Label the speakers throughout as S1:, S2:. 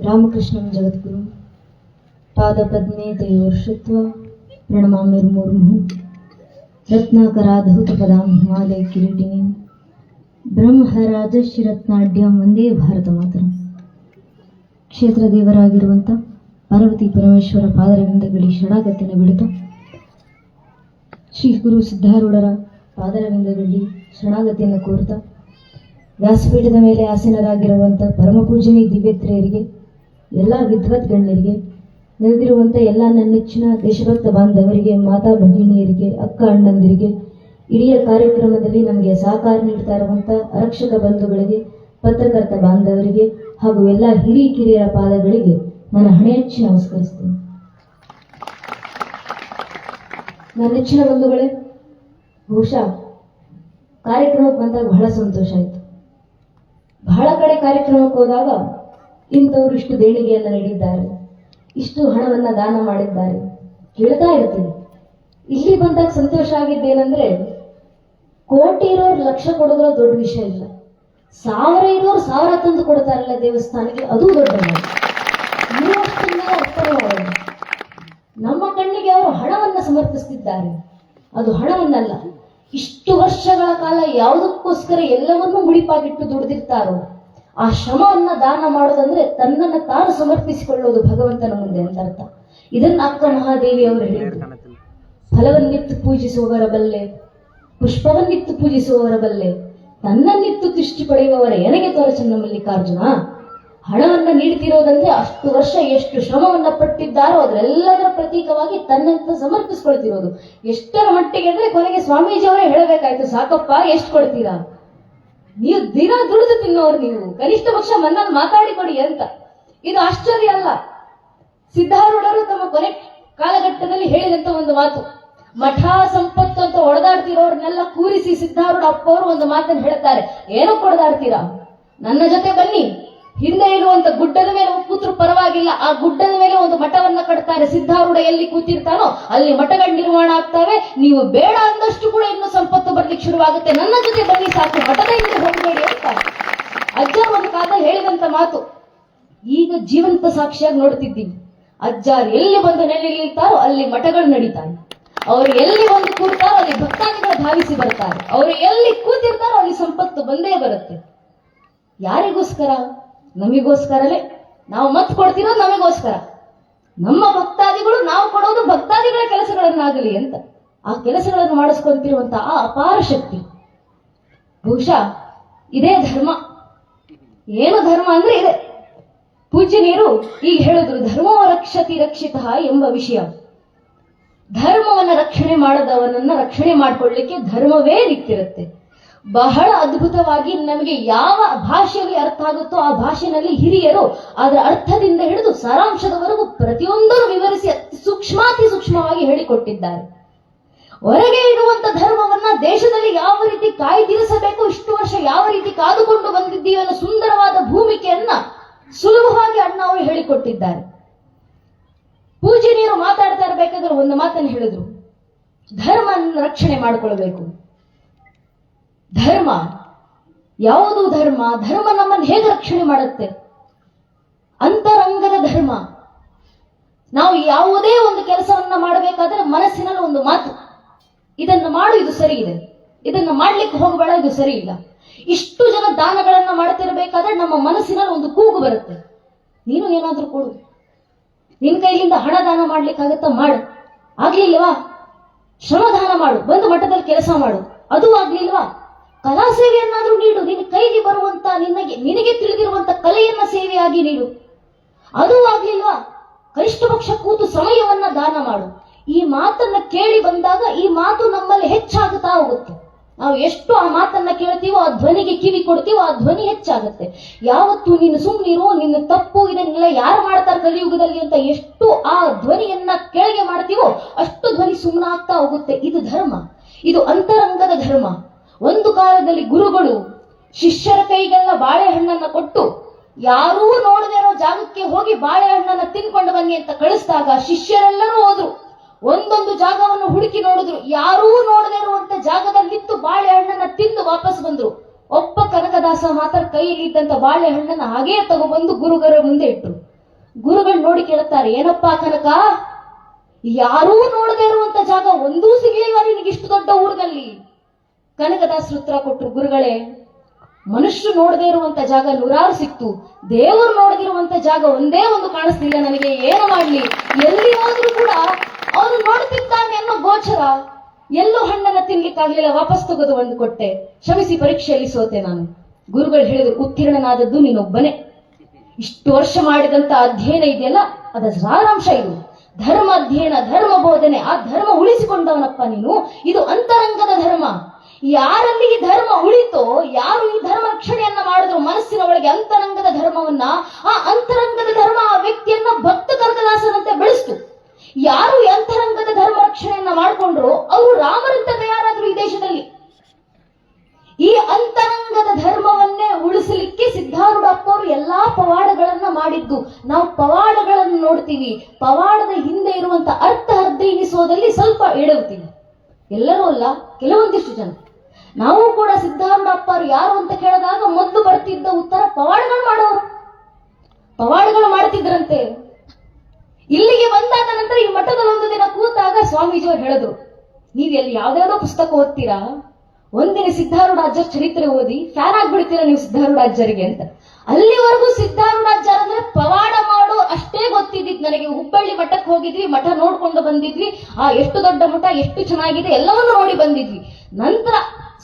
S1: रामकृष्णं जगद्गुरुं पादपद्मे तयोर्षित्वा प्रणमामिर्मुर्मुहुः रत्नाकराधौतपदां हिमालय किरीटिनीं ಬ್ರಹ್ಮರಾಜಶ್ರೀರತ್ನಾಢ್ಯಂ ವಂದೇ ಭಾರತ ಮಾತರಂ. ಕ್ಷೇತ್ರ ದೇವರಾಗಿರುವಂಥ ಪಾರ್ವತಿ ಪರಮೇಶ್ವರ ಪಾದರವಿಂದಗಳಿಗೆ ಶರಣಾಗತಿಯನ್ನು ಬಿಡುತ್ತಾ ಶ್ರೀ ಗುರು ಸಿದ್ಧಾರೂಢರ ಪಾದರವಿಂದಗಳಲ್ಲಿ ಶರಣಾಗತಿಯನ್ನು ಕೋರುತ್ತಾ ವ್ಯಾಸಪೀಠದ ಮೇಲೆ ಆಸೀನರಾಗಿರುವಂಥ ಪರಮಪೂಜನೀಯ ದಿವ್ಯತ್ರೆಯರಿಗೆ, ಎಲ್ಲ ವಿದ್ವತ್ ಗಣ್ಯರಿಗೆ, ನೆರೆದಿರುವಂಥ ಎಲ್ಲ ನನ್ನ ನೆಚ್ಚಿನ ದೇಶಭಕ್ತ ಬಾಂಧವರಿಗೆ, ಮಾತಾ ಭಗಿನಿಯರಿಗೆ, ಅಕ್ಕ ಅಣ್ಣಂದಿರಿಗೆ, ಇಡೀ ಕಾರ್ಯಕ್ರಮದಲ್ಲಿ ನಮಗೆ ಸಹಕಾರ ನೀಡ್ತಾ ಇರುವಂಥ ಆರಕ್ಷಕ ಬಂಧುಗಳಿಗೆ, ಪತ್ರಕರ್ತ ಬಾಂಧವರಿಗೆ ಹಾಗೂ ಎಲ್ಲ ಹಿರಿಯರ ಪಾದಗಳಿಗೆ ನನ್ನ ಹಣೆ ಹಚ್ಚಿ ನಮಸ್ಕರಿಸ್ತೇನೆ. ನನ್ನ ನೆಚ್ಚಿನ ಬಂಧುಗಳೇ, ಬಹುಶಃ ಕಾರ್ಯಕ್ರಮಕ್ಕೆ ಬಂದಾಗ ಬಹಳ ಸಂತೋಷ ಆಯಿತು. ಬಹಳ ಕಡೆ ಕಾರ್ಯಕ್ರಮಕ್ಕೆ ಹೋದಾಗ ಇಂಥವ್ರು ಇಷ್ಟು ದೇಣಿಗೆಯನ್ನು ನೀಡಿದ್ದಾರೆ, ಇಷ್ಟು ಹಣವನ್ನು ದಾನ ಮಾಡಿದ್ದಾರೆ ಕೇಳ್ತಾ ಇರ್ತೀವಿ. ಇಲ್ಲಿ ಬಂದಾಗ ಸಂತೋಷ ಆಗಿದ್ದೇನೆಂದ್ರೆ, ಕೋಟಿ ಇರೋರು ಲಕ್ಷ ಕೊಡೋದ್ರ ದೊಡ್ಡ ವಿಷಯ ಇಲ್ಲ, 1000 ಇರೋರು 1000 ತಂದು ಕೊಡ್ತಾರಲ್ಲ ದೇವಸ್ಥಾನಕ್ಕೆ, ಅದು ದೊಡ್ಡ ಅರ್ಥನೇ. ನಮ್ಮ ಕಣ್ಣಿಗೆ ಅವರು ಹಣವನ್ನು ಸಮರ್ಪಿಸುತ್ತಿದ್ದಾರೆ, ಅದು ಹಣವನ್ನಲ್ಲ. ಇಷ್ಟು ವರ್ಷಗಳ ಕಾಲ ಯಾವುದಕ್ಕೋಸ್ಕರ ಎಲ್ಲವನ್ನೂ ಮುಡಿಪಾಗಿಟ್ಟು ದುಡಿದಿರ್ತಾರೋ ಆ ಶ್ರಮವನ್ನ ದಾನ ಮಾಡೋದಂದ್ರೆ ತನ್ನನ್ನು ತಾನು ಸಮರ್ಪಿಸಿಕೊಳ್ಳೋದು ಭಗವಂತನ ಮುಂದೆ ಅಂತ ಅರ್ಥ. ಇದನ್ನ ಅಕ್ಕ ಮಹಾದೇವಿ ಅವರು ಹೇಳಿದ್ರು. ಫಲವನ್ನಿತ್ತು ಪೂಜಿಸುವವರ ಬಲ್ಲೆ, ಪುಷ್ಪವನ್ನಿತ್ತು ಪೂಜಿಸುವವರ ಬಲ್ಲೆ, ತನ್ನನ್ನಿತ್ತು ತುಷ್ಟಿ ಪಡೆಯುವವರ ಎನಗೆ ತೋರಚನ್ನ ಮಲ್ಲಿಕಾರ್ಜುನ. ಹಣವನ್ನ ನೀಡ್ತಿರೋದಂದ್ರೆ ಅಷ್ಟು ವರ್ಷ ಎಷ್ಟು ಶ್ರಮವನ್ನ ಪಟ್ಟಿದ್ದಾರೋ ಅದರೆಲ್ಲದರ ಪ್ರತೀಕವಾಗಿ ತನ್ನಂತ ಸಮರ್ಪಿಸ್ಕೊಳ್ತಿರೋದು. ಎಷ್ಟರ ಮಟ್ಟಿಗೆ ಅಂದ್ರೆ ಕೊನೆಗೆ ಸ್ವಾಮೀಜಿಯವರೇ ಹೇಳಬೇಕಾಯ್ತು, ಸಾಕಪ್ಪ ಎಷ್ಟು ಕೊಡ್ತೀರಾ, ನೀವು ದಿನ ದುಡಿದು ತಿನ್ನೋರು, ನೀವು ಕನಿಷ್ಠ ಪಕ್ಷ ಮನ್ನಲ್ಲಿ ಮಾತಾಡಿಕೊಡಿ ಅಂತ. ಇದು ಆಶ್ಚರ್ಯ ಅಲ್ಲ. ಸಿದ್ಧಾರೂಢರು ತಮ್ಮ ಕೊನೆ ಕಾಲಘಟ್ಟದಲ್ಲಿ ಹೇಳಿದಂತ ಒಂದು ಮಾತು, ಮಠ ಸಂಪತ್ತು ಅಂತ ಹೊಡೆದಾಡ್ತಿರೋರ್ನೆಲ್ಲ ಕೂರಿಸಿ ಸಿದ್ಧಾರೂಢ ಅಪ್ಪವರು ಒಂದು ಮಾತನ್ನು ಹೇಳ್ತಾರೆ, ಏನೋ ಹೊಡೆದಾಡ್ತೀರಾ, ನನ್ನ ಜೊತೆ ಬನ್ನಿ, ಹಿಂದೆ ಇರುವಂತ ಗುಡ್ಡದ ಮೇಲೆ ಕೂತ್ರು ಪರವಾಗಿಲ್ಲ, ಆ ಗುಡ್ಡದ ಮೇಲೆ ಒಂದು ಮಠವನ್ನ ಕಟ್ತಾರೆ, ಸಿದ್ಧಾರೂಢ ಎಲ್ಲಿ ಕೂತಿರ್ತಾನೋ ಅಲ್ಲಿ ಮಠಗಳ ನಿರ್ಮಾಣ ಆಗ್ತವೆ, ನೀವು ಬೇಡ ಅಂದಷ್ಟು ಕೂಡ ಇನ್ನು ಸಂಪತ್ತು ಬರ್ಲಿಕ್ಕೆ ಶುರುವಾಗುತ್ತೆ, ನನ್ನ ಜೊತೆ ಬನ್ನಿ ಸಾಕು, ಮಠದ ಹಿಂದೆ ಹೋಗಬೇಡಿ ಅಂತ ಅಜ್ಜ ಒಂದು ಕಾಲದಲ್ಲಿ ಹೇಳಿದಂತ ಮಾತು ಈಗ ಜೀವಂತ ಸಾಕ್ಷಿಯಾಗಿ ನೋಡ್ತಿದ್ದೀವಿ. ಅಜ್ಜಾರು ಎಲ್ಲಿ ಬಂದು ನೆಲೆಯಿರ್ತಾರೋ ಅಲ್ಲಿ ಮಠಗಳು ನಡೀತಾರೆ, ಅವರು ಎಲ್ಲಿ ಒಂದು ಕೂರ್ತಾರೋ ಅಲ್ಲಿ ಭಕ್ತಾದಿಗಳು ಧಾವಿಸಿ ಬರ್ತಾರೆ, ಅವರು ಎಲ್ಲಿ ಕೂತಿರ್ತಾರೋ ಅಲ್ಲಿ ಸಂಪತ್ತು ಬಂದೇ ಬರುತ್ತೆ. ಯಾರಿಗೋಸ್ಕರ? ನಮಗೋಸ್ಕರಲೇ. ನಾವು ಮತ್ ಕೊಡ್ತಿರೋದು ನಮಗೋಸ್ಕರ. ನಮ್ಮ ಭಕ್ತಾದಿಗಳು ನಾವು ಕೊಡೋದು ಭಕ್ತಾದಿಗಳ ಕೆಲಸಗಳನ್ನಾಗಲಿ ಅಂತ, ಆ ಕೆಲಸಗಳನ್ನು ಮಾಡಿಸ್ಕೊಂತಿರುವಂತಹ ಆ ಅಪಾರ ಶಕ್ತಿ. ಬಹುಶಃ ಇದೇ ಧರ್ಮ. ಏನು ಧರ್ಮ ಅಂದ್ರೆ ಇದೆ. ಪೂಜ್ಯನೀಯರು ಈಗ ಹೇಳಿದ್ರು, ಧರ್ಮೋ ರಕ್ಷತಿ ರಕ್ಷಿತ ಎಂಬ ವಿಷಯ. ಧರ್ಮವನ್ನ ರಕ್ಷಣೆ ಮಾಡದವನನ್ನ ರಕ್ಷಣೆ ಮಾಡಿಕೊಳ್ಳಿಕ್ಕೆ ಧರ್ಮವೇ ನಿಂತಿರುತ್ತೆ. ಬಹಳ ಅದ್ಭುತವಾಗಿ ನಮಗೆ ಯಾವ ಭಾಷೆಯಲ್ಲಿ ಅರ್ಥ ಆಗುತ್ತೋ ಆ ಭಾಷೆಯಲ್ಲಿ ಹಿರಿಯರು ಅದರ ಅರ್ಥದಿಂದ ಹಿಡಿದು ಸಾರಾಂಶದವರೆಗೂ ಪ್ರತಿಯೊಂದನ್ನು ವಿವರಿಸಿ ಅತಿ ಸೂಕ್ಷ್ಮವಾಗಿ ಹೇಳಿಕೊಟ್ಟಿದ್ದಾರೆ. ಹೊರಗೆ ಇರುವಂತ ಧರ್ಮವನ್ನ ದೇಶದಲ್ಲಿ ಯಾವ ರೀತಿ ಕಾಯ್ದಿರಿಸಬೇಕು, ಇಷ್ಟು ವರ್ಷ ಯಾವ ರೀತಿ ಕಾದುಕೊಂಡು ಬಂದಿದ್ದೀವಿ ಅನ್ನೋ ಸುಂದರವಾದ ಭೂಮಿಕೆಯನ್ನ ಸುಲಭವಾಗಿ ಅಣ್ಣ ಅವರು ಹೇಳಿಕೊಟ್ಟಿದ್ದಾರೆ. ಪೂಜ್ಯನೀಯರು ಮಾತಾಡ್ತಾ ಇರಬೇಕಾದ್ರೆ ಒಂದು ಮಾತನ್ನು ಹೇಳಿದ್ರು, ಧರ್ಮ ರಕ್ಷಣೆ ಮಾಡಿಕೊಳ್ಬೇಕು. ಧರ್ಮ ಯಾವುದು? ಧರ್ಮ ಧರ್ಮ ನಮ್ಮನ್ನು ಹೇಗೆ ರಕ್ಷಣೆ ಮಾಡುತ್ತೆ? ಅಂತರಂಗದ ಧರ್ಮ. ನಾವು ಯಾವುದೇ ಒಂದು ಕೆಲಸವನ್ನ ಮಾಡಬೇಕಾದ್ರೆ ಮನಸ್ಸಿನಲ್ಲಿ ಒಂದು ಮಾತು, ಇದನ್ನು ಮಾಡು, ಇದು ಸರಿ ಇದೆ, ಇದನ್ನ ಮಾಡ್ಲಿಕ್ಕೆ ಹೋಗಬೇಡ, ಇದು ಸರಿ ಇಲ್ಲ. ಇಷ್ಟು ಜನ ದಾನಗಳನ್ನ ಮಾಡ್ತಿರ್ಬೇಕಾದ್ರೆ ನಮ್ಮ ಮನಸ್ಸಿನಲ್ಲಿ ಒಂದು ಕೂಗು ಬರುತ್ತೆ, ನೀನು ಏನಾದ್ರೂ ಕೊಡು, ನಿನ್ ಕೈಲಿಂದ ಹಣ ದಾನ ಮಾಡ್ಲಿಕ್ಕಾಗತ್ತಾ ಮಾಡು, ಆಗ್ಲಿಲ್ವಾ ಶ್ರಮದಾನ ಮಾಡು, ಬಂದು ಮಠದಲ್ಲಿ ಕೆಲಸ ಮಾಡು, ಅದು ಆಗ್ಲಿಲ್ವಾ ಕಲಾ ಸೇವೆಯನ್ನಾದ್ರೂ ನೀಡು, ನಿನ್ನ ಕೈಗೆ ಬರುವಂತ ನಿನಗೆ ತಿಳಿದಿರುವಂತ ಕಲೆಯನ್ನ ಸೇವೆಯಾಗಿ ನೀಡು, ಅದು ಆಗ್ಲಿಲ್ವಾ ಕನಿಷ್ಠ ಪಕ್ಷ ಕೂತು ಸಮಯವನ್ನ ದಾನ ಮಾಡು. ಈ ಮಾತನ್ನ ಕೇಳಿ ಬಂದಾಗ ಈ ಮಾತು ನಮ್ಮಲ್ಲಿ ಹೆಚ್ಚಾಗುತ್ತಾ ಹೋಗುತ್ತೆ. ನಾವು ಎಷ್ಟು ಆ ಮಾತನ್ನ ಕೇಳ್ತೀವೋ, ಆ ಧ್ವನಿಗೆ ಕಿವಿ ಕೊಡ್ತೀವೋ, ಆ ಧ್ವನಿ ಹೆಚ್ಚಾಗುತ್ತೆ. ಯಾವತ್ತು ನೀನು ಸುಮ್ಮನಿರೋ, ನಿನ್ನ ತಪ್ಪು ಇದನ್ನೆಲ್ಲ ಯಾರು ಮಾಡ್ತಾರೆ ಕಲಿಯುಗದಲ್ಲಿ ಅಂತ ಎಷ್ಟು ಆ ಧ್ವನಿಯನ್ನ ಕೆಳಗೆ ಮಾಡ್ತೀವೋ ಅಷ್ಟು ಧ್ವನಿ ಸುಮ್ಮನಾಗ್ತಾ ಹೋಗುತ್ತೆ. ಇದು ಧರ್ಮ, ಇದು ಅಂತರಂಗದ ಧರ್ಮ. ಒಂದು ಕಾಲದಲ್ಲಿ ಗುರುಗಳು ಶಿಷ್ಯರ ಕೈಗೆಲ್ಲ ಬಾಳೆಹಣ್ಣನ್ನ ಕೊಟ್ಟು ಯಾರೂ ನೋಡದೇ ಇರೋ ಜಾಗಕ್ಕೆ ಹೋಗಿ ಬಾಳೆಹಣ್ಣನ್ನ ತಿನ್ಕೊಂಡು ಬನ್ನಿ ಅಂತ ಕಳಿಸಿದಾಗ ಶಿಷ್ಯರೆಲ್ಲರೂ ಹೋದ್ರು. ಒಂದೊಂದು ಜಾಗವನ್ನು ಹುಡುಕಿ ನೋಡಿದ್ರು, ಯಾರೂ ನೋಡದೇ ಇರುವಂತ ಜಾಗದಲ್ಲಿ ನಿಂತು ಬಾಳೆಹಣ್ಣನ್ನ ತಿಂದು ವಾಪಸ್ ಬಂದ್ರು. ಒಬ್ಬ ಕನಕದಾಸ ಮಾತ್ರ ಕೈಯಲ್ಲಿದ್ದಂತ ಬಾಳೆಹಣ್ಣನ್ನ ಹಾಗೇ ತಗೊಬಂದು ಗುರುಗಳ ಮುಂದೆ ಇಟ್ರು. ಗುರುಗಳು ನೋಡಿ ಕೇಳುತ್ತಾರೆ, ಏನಪ್ಪಾ ಕನಕ, ಯಾರೂ ನೋಡದೇ ಇರುವಂತ ಜಾಗ ಒಂದೂ ಸಿಗ್ಲಿಲ್ವಾ ನಿನಗೆ ಇಷ್ಟು ದೊಡ್ಡ ಊರಿನಲ್ಲಿ? ಕನಕದಾಸರು ಉತ್ತರ ಕೊಟ್ರು, ಗುರುಗಳೇ, ಮನುಷ್ಯರು ನೋಡದೇ ಇರುವಂತ ಜಾಗ ನೂರಾರು ಸಿಕ್ತು, ದೇವರು ನೋಡದಿರುವಂತ ಜಾಗ ಒಂದೇ ಒಂದು ಕಾಣಿಸ್ತಿಲ್ಲ ನನಗೆ, ಏನು ಮಾಡ್ಲಿ? ಎಲ್ಲಿ ಹೋದ್ರೂ ಕೂಡ ಅವನು ನೋಡ್ತಿದ್ದಾನೆ ಅನ್ನೋ ಗೋಚರ. ಎಲ್ಲೋ ಹಣ್ಣನ್ನ ತಿನ್ಲಿಕ್ಕಾಗ್ಲಿಲ್ಲ, ವಾಪಸ್ ತೆಗೆದು ಒಂದು ಕೊಟ್ಟೆ, ಕ್ಷಮಿಸಿ ಪರೀಕ್ಷೆಯಲ್ಲಿ ಸೋತೆ ನಾನು. ಗುರುಗಳು ಹೇಳಿದ್ರು, ಉತ್ತೀರ್ಣನಾದದ್ದು ನೀನೊಬ್ಬನೇ. ಇಷ್ಟು ವರ್ಷ ಮಾಡಿದಂತ ಅಧ್ಯಯನ ಇದೆಯಲ್ಲ, ಅದರ ಸಾರಾಂಶ ಇದು. ಧರ್ಮ ಅಧ್ಯಯನ, ಧರ್ಮ ಬೋಧನೆ, ಆ ಧರ್ಮ ಉಳಿಸಿಕೊಂಡವನಪ್ಪ ನೀನು. ಇದು ಅಂತರಂಗದ ಧರ್ಮ. ಯಾರಲ್ಲಿ ಈ ಧರ್ಮ ಉಳಿತೋ, ಯಾರು ಈ ಧರ್ಮ ರಕ್ಷಣೆಯನ್ನ ಮಾಡಿದ್ರು ಮನಸ್ಸಿನ ಒಳಗೆ ಅಂತರಂಗದ ಧರ್ಮವನ್ನ, ಆ ಅಂತರಂಗದ ಧರ್ಮ ಆ ವ್ಯಕ್ತಿಯನ್ನ ಭಕ್ತ ಕನಕದಾಸನಂತೆ ಬೆಳೆಸ್ತು. ಯಾರು ಈ ಅಂತರಂಗದ ಧರ್ಮ ರಕ್ಷಣೆಯನ್ನ ಮಾಡಿಕೊಂಡ್ರು ಅವರು ರಾಮರಂತೆ ತಯಾರಾದ್ರು ಈ ದೇಶದಲ್ಲಿ. ಈ ಅಂತರಂಗದ ಧರ್ಮವನ್ನೇ ಉಳಿಸಲಿಕ್ಕೆ ಸಿದ್ಧಾರೂಢಪ್ಪ ಅವರು ಎಲ್ಲಾ ಪವಾಡಗಳನ್ನ ಮಾಡಿದ್ದು. ನಾವು ಪವಾಡಗಳನ್ನು ನೋಡ್ತೀವಿ, ಪವಾಡದ ಹಿಂದೆ ಇರುವಂತ ಅರ್ಥ ಎನಿಸೋದಲ್ಲಿ ಸ್ವಲ್ಪ ಎಡವುತ್ತೀವಿ. ಎಲ್ಲರೂ ಅಲ್ಲ, ಕೆಲವೊಂದಿಷ್ಟು ಜನ. ನಾವು ಕೂಡ ಸಿದ್ಧಾರೂಢಪ್ಪ ಅವರು ಯಾರು ಅಂತ ಕೇಳಿದಾಗ ಮೊದಲು ಬರ್ತಿದ್ದ ಉತ್ತರ ಪವಾಡಗಳು ಮಾಡೋರು, ಪವಾಡಗಳು ಮಾಡ್ತಿದ್ರಂತೆ. ಇಲ್ಲಿಗೆ ಬಂದಾದ ನಂತರ ಈ ಮಠದಲ್ಲಿ ಒಂದು ದಿನ ಕೂತಾಗ ಸ್ವಾಮೀಜಿಯವರು ಹೇಳಿದ್ರು, ನೀವ್ ಎಲ್ಲಿ ಯಾವ್ದಾವ್ದೋ ಪುಸ್ತಕ ಓದ್ತೀರಾ, ಒಂದಿನ ಸಿದ್ಧಾರೂಢಾಚಾರ್ಯ ಚರಿತ್ರೆ ಓದಿ ಫ್ಯಾನ್ ಆಗ್ಬಿಡ್ತೀರಾ ನೀವು ಸಿದ್ಧಾರೂಢಾಚಾರ್ಯರಿಗೆ ಅಂತ. ಅಲ್ಲಿವರೆಗೂ ಸಿದ್ಧಾರೂಢಾಚಾರ್ಯ ಅಂದ್ರೆ ಪವಾಡ ಮಾಡೋ ಅಷ್ಟೇ ಗೊತ್ತಿದ್ದಿದ್ ನನಗೆ. ಹುಬ್ಬಳ್ಳಿ ಮಠಕ್ಕೆ ಹೋಗಿದ್ವಿ, ಮಠ ನೋಡ್ಕೊಂಡು ಬಂದಿದ್ವಿ, ಎಷ್ಟು ದೊಡ್ಡ ಮಠ, ಎಷ್ಟು ಚೆನ್ನಾಗಿದೆ, ಎಲ್ಲವನ್ನೂ ನೋಡಿ ಬಂದಿದ್ವಿ. ನಂತರ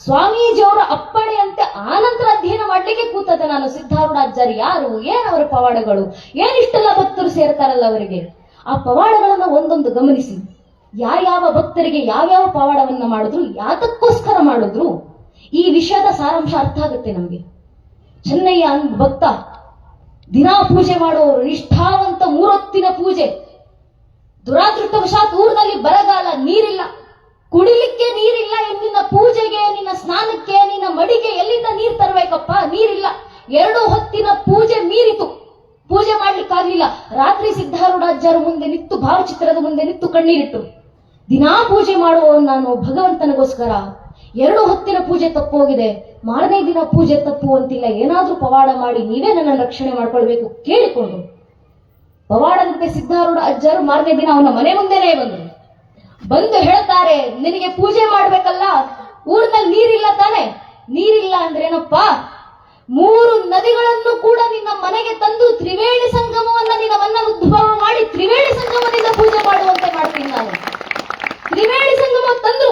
S1: ಸ್ವಾಮೀಜಿಯವರ ಅಪ್ಪಣೆಯಂತೆ ಆನಂತರ ಅಧ್ಯಯನ ಮಾಡ್ಲಿಕ್ಕೆ ಕೂತದೆ ನಾನು. ಸಿದ್ಧಾರೂಢಾಚಾರ್ಯ ಯಾರು, ಏನವರ ಪವಾಡಗಳು, ಏನಿಷ್ಟೆಲ್ಲ ಭಕ್ತರು ಸೇರ್ತಾರಲ್ಲ ಅವರಿಗೆ. ಆ ಪವಾಡಗಳನ್ನ ಒಂದೊಂದು ಗಮನಿಸಿ, ಯಾವ್ಯಾವ ಭಕ್ತರಿಗೆ ಯಾವ್ಯಾವ ಪವಾಡವನ್ನ ಮಾಡಿದ್ರು, ಯಾತಕ್ಕೋಸ್ಕರ ಮಾಡಿದ್ರು, ಈ ವಿಷಯದ ಸಾರಾಂಶ ಅರ್ಥ ಆಗುತ್ತೆ ನಮ್ಗೆ. ಚೆನ್ನಯ್ಯ ಭಕ್ತ, ದಿನಾ ಪೂಜೆ ಮಾಡುವವರು, ನಿಷ್ಠಾವಂತ, ಮೂರೊತ್ತಿನ ಪೂಜೆ. ದುರಾದೃಷ್ಟವಶಾತ್ ಊರಿನಲ್ಲಿ ಬರಗಾಲ, ನೀರಿಲ್ಲ, ಕುಡಿಲಿಕ್ಕೆ ನೀರಿಲ್ಲ. ನಿನ್ನ ಪೂಜೆಗೆ, ನಿನ್ನ ಸ್ನಾನಕ್ಕೆ, ನಿನ್ನ ಮಡಿಗೆ ಎಲ್ಲಿಂದ ನೀರು ತರಬೇಕಪ್ಪ? ನೀರಿಲ್ಲ. 2 ಹೊತ್ತಿನ ಪೂಜೆ ಮೀರಿತು, ಪೂಜೆ ಮಾಡ್ಲಿಕ್ಕಾಗ್ಲಿಲ್ಲ. ರಾತ್ರಿ ಸಿದ್ಧಾರೂಢಾಚಾರ್ಯ ಮುಂದೆ ನಿಂತು, ಭಾವಚಿತ್ರದ ಮುಂದೆ ನಿಂತು ಕಣ್ಣೀರಿಟ್ಟು, ದಿನಾ ಪೂಜೆ ಮಾಡುವವನು ನಾನು ಭಗವಂತನಿಗೋಸ್ಕರ, 2 ಹೊತ್ತಿನ ಪೂಜೆ ತಪ್ಪೋಗಿದೆ, ಮಾರನೇ ದಿನ ಪೂಜೆ ತಪ್ಪುವಂತಿಲ್ಲ, ಏನಾದ್ರೂ ಪವಾಡ ಮಾಡಿ ನೀವೇ ನನ್ನ ರಕ್ಷಣೆ ಮಾಡ್ಕೊಳ್ಬೇಕು ಕೇಳಿಕೊಂಡು. ಪವಾಡದಂತೆ ಸಿದ್ಧಾರೂಢಾಚಾರ್ಯರು ಮಾರನೇ ದಿನ ಅವನ ಮನೆ ಮುಂದೆನೇ ಬಂದು ಹೇಳ್ತಾರೆ, ನಿನಗೆ ಪೂಜೆ ಮಾಡ್ಬೇಕಲ್ಲ, ಊರಿನಲ್ಲಿ ನೀರಿಲ್ಲ ತಾನೆ? ನೀರಿಲ್ಲ ಅಂದ್ರೆ ಏನಪ್ಪಾ, 3 ನದಿಗಳನ್ನು ಕೂಡ ನಿನ್ನ ಮನೆಗೆ ತಂದು ತ್ರಿವೇಣಿ ಸಂಗಮವನ್ನ ನಿನ್ನ ಮಣ್ಣಲ್ಲಿ ಉದ್ಭವ ಮಾಡಿ ತ್ರಿವೇಣಿ ಸಂಗಮದಿಂದ ಪೂಜೆ ಮಾಡುವಂತೆ ಮಾಡ್ತೀನಿ ನಾನು. ತ್ರಿವೇಣಿ ಸಂಗಮ ತಂದ್ರು.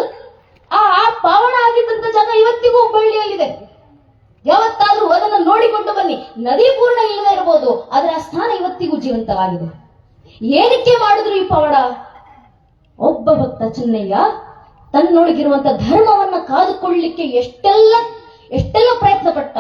S1: ಆ ಪಾವನ ಆಗಿದ್ದಂತ ಜಾಗ ಇವತ್ತಿಗೂ ಹುಬ್ಬಳ್ಳಿಯಲ್ಲಿದೆ. ಯಾವತ್ತಾದ್ರೂ ಅದನ್ನು ನೋಡಿಕೊಂಡು ಬನ್ನಿ. ನದಿ ಪೂರ್ಣ ಇಲ್ಲದೆ ಇರಬಹುದು, ಆದ್ರೆ ಆ ಸ್ಥಾನ ಇವತ್ತಿಗೂ ಜೀವಂತವಾಗಿದೆ. ಏನಕ್ಕೆ ಮಾಡಿದ್ರು ಈ ಪವಾಡ? ಒಬ್ಬ ಭಕ್ತ ಚೆನ್ನಯ್ಯ ತನ್ನೊಳಗಿರುವಂತ ಧರ್ಮವನ್ನ ಕಾದುಕೊಳ್ಳಲಿಕ್ಕೆ ಎಷ್ಟೆಲ್ಲ ಪ್ರಯತ್ನ ಪಟ್ಟ,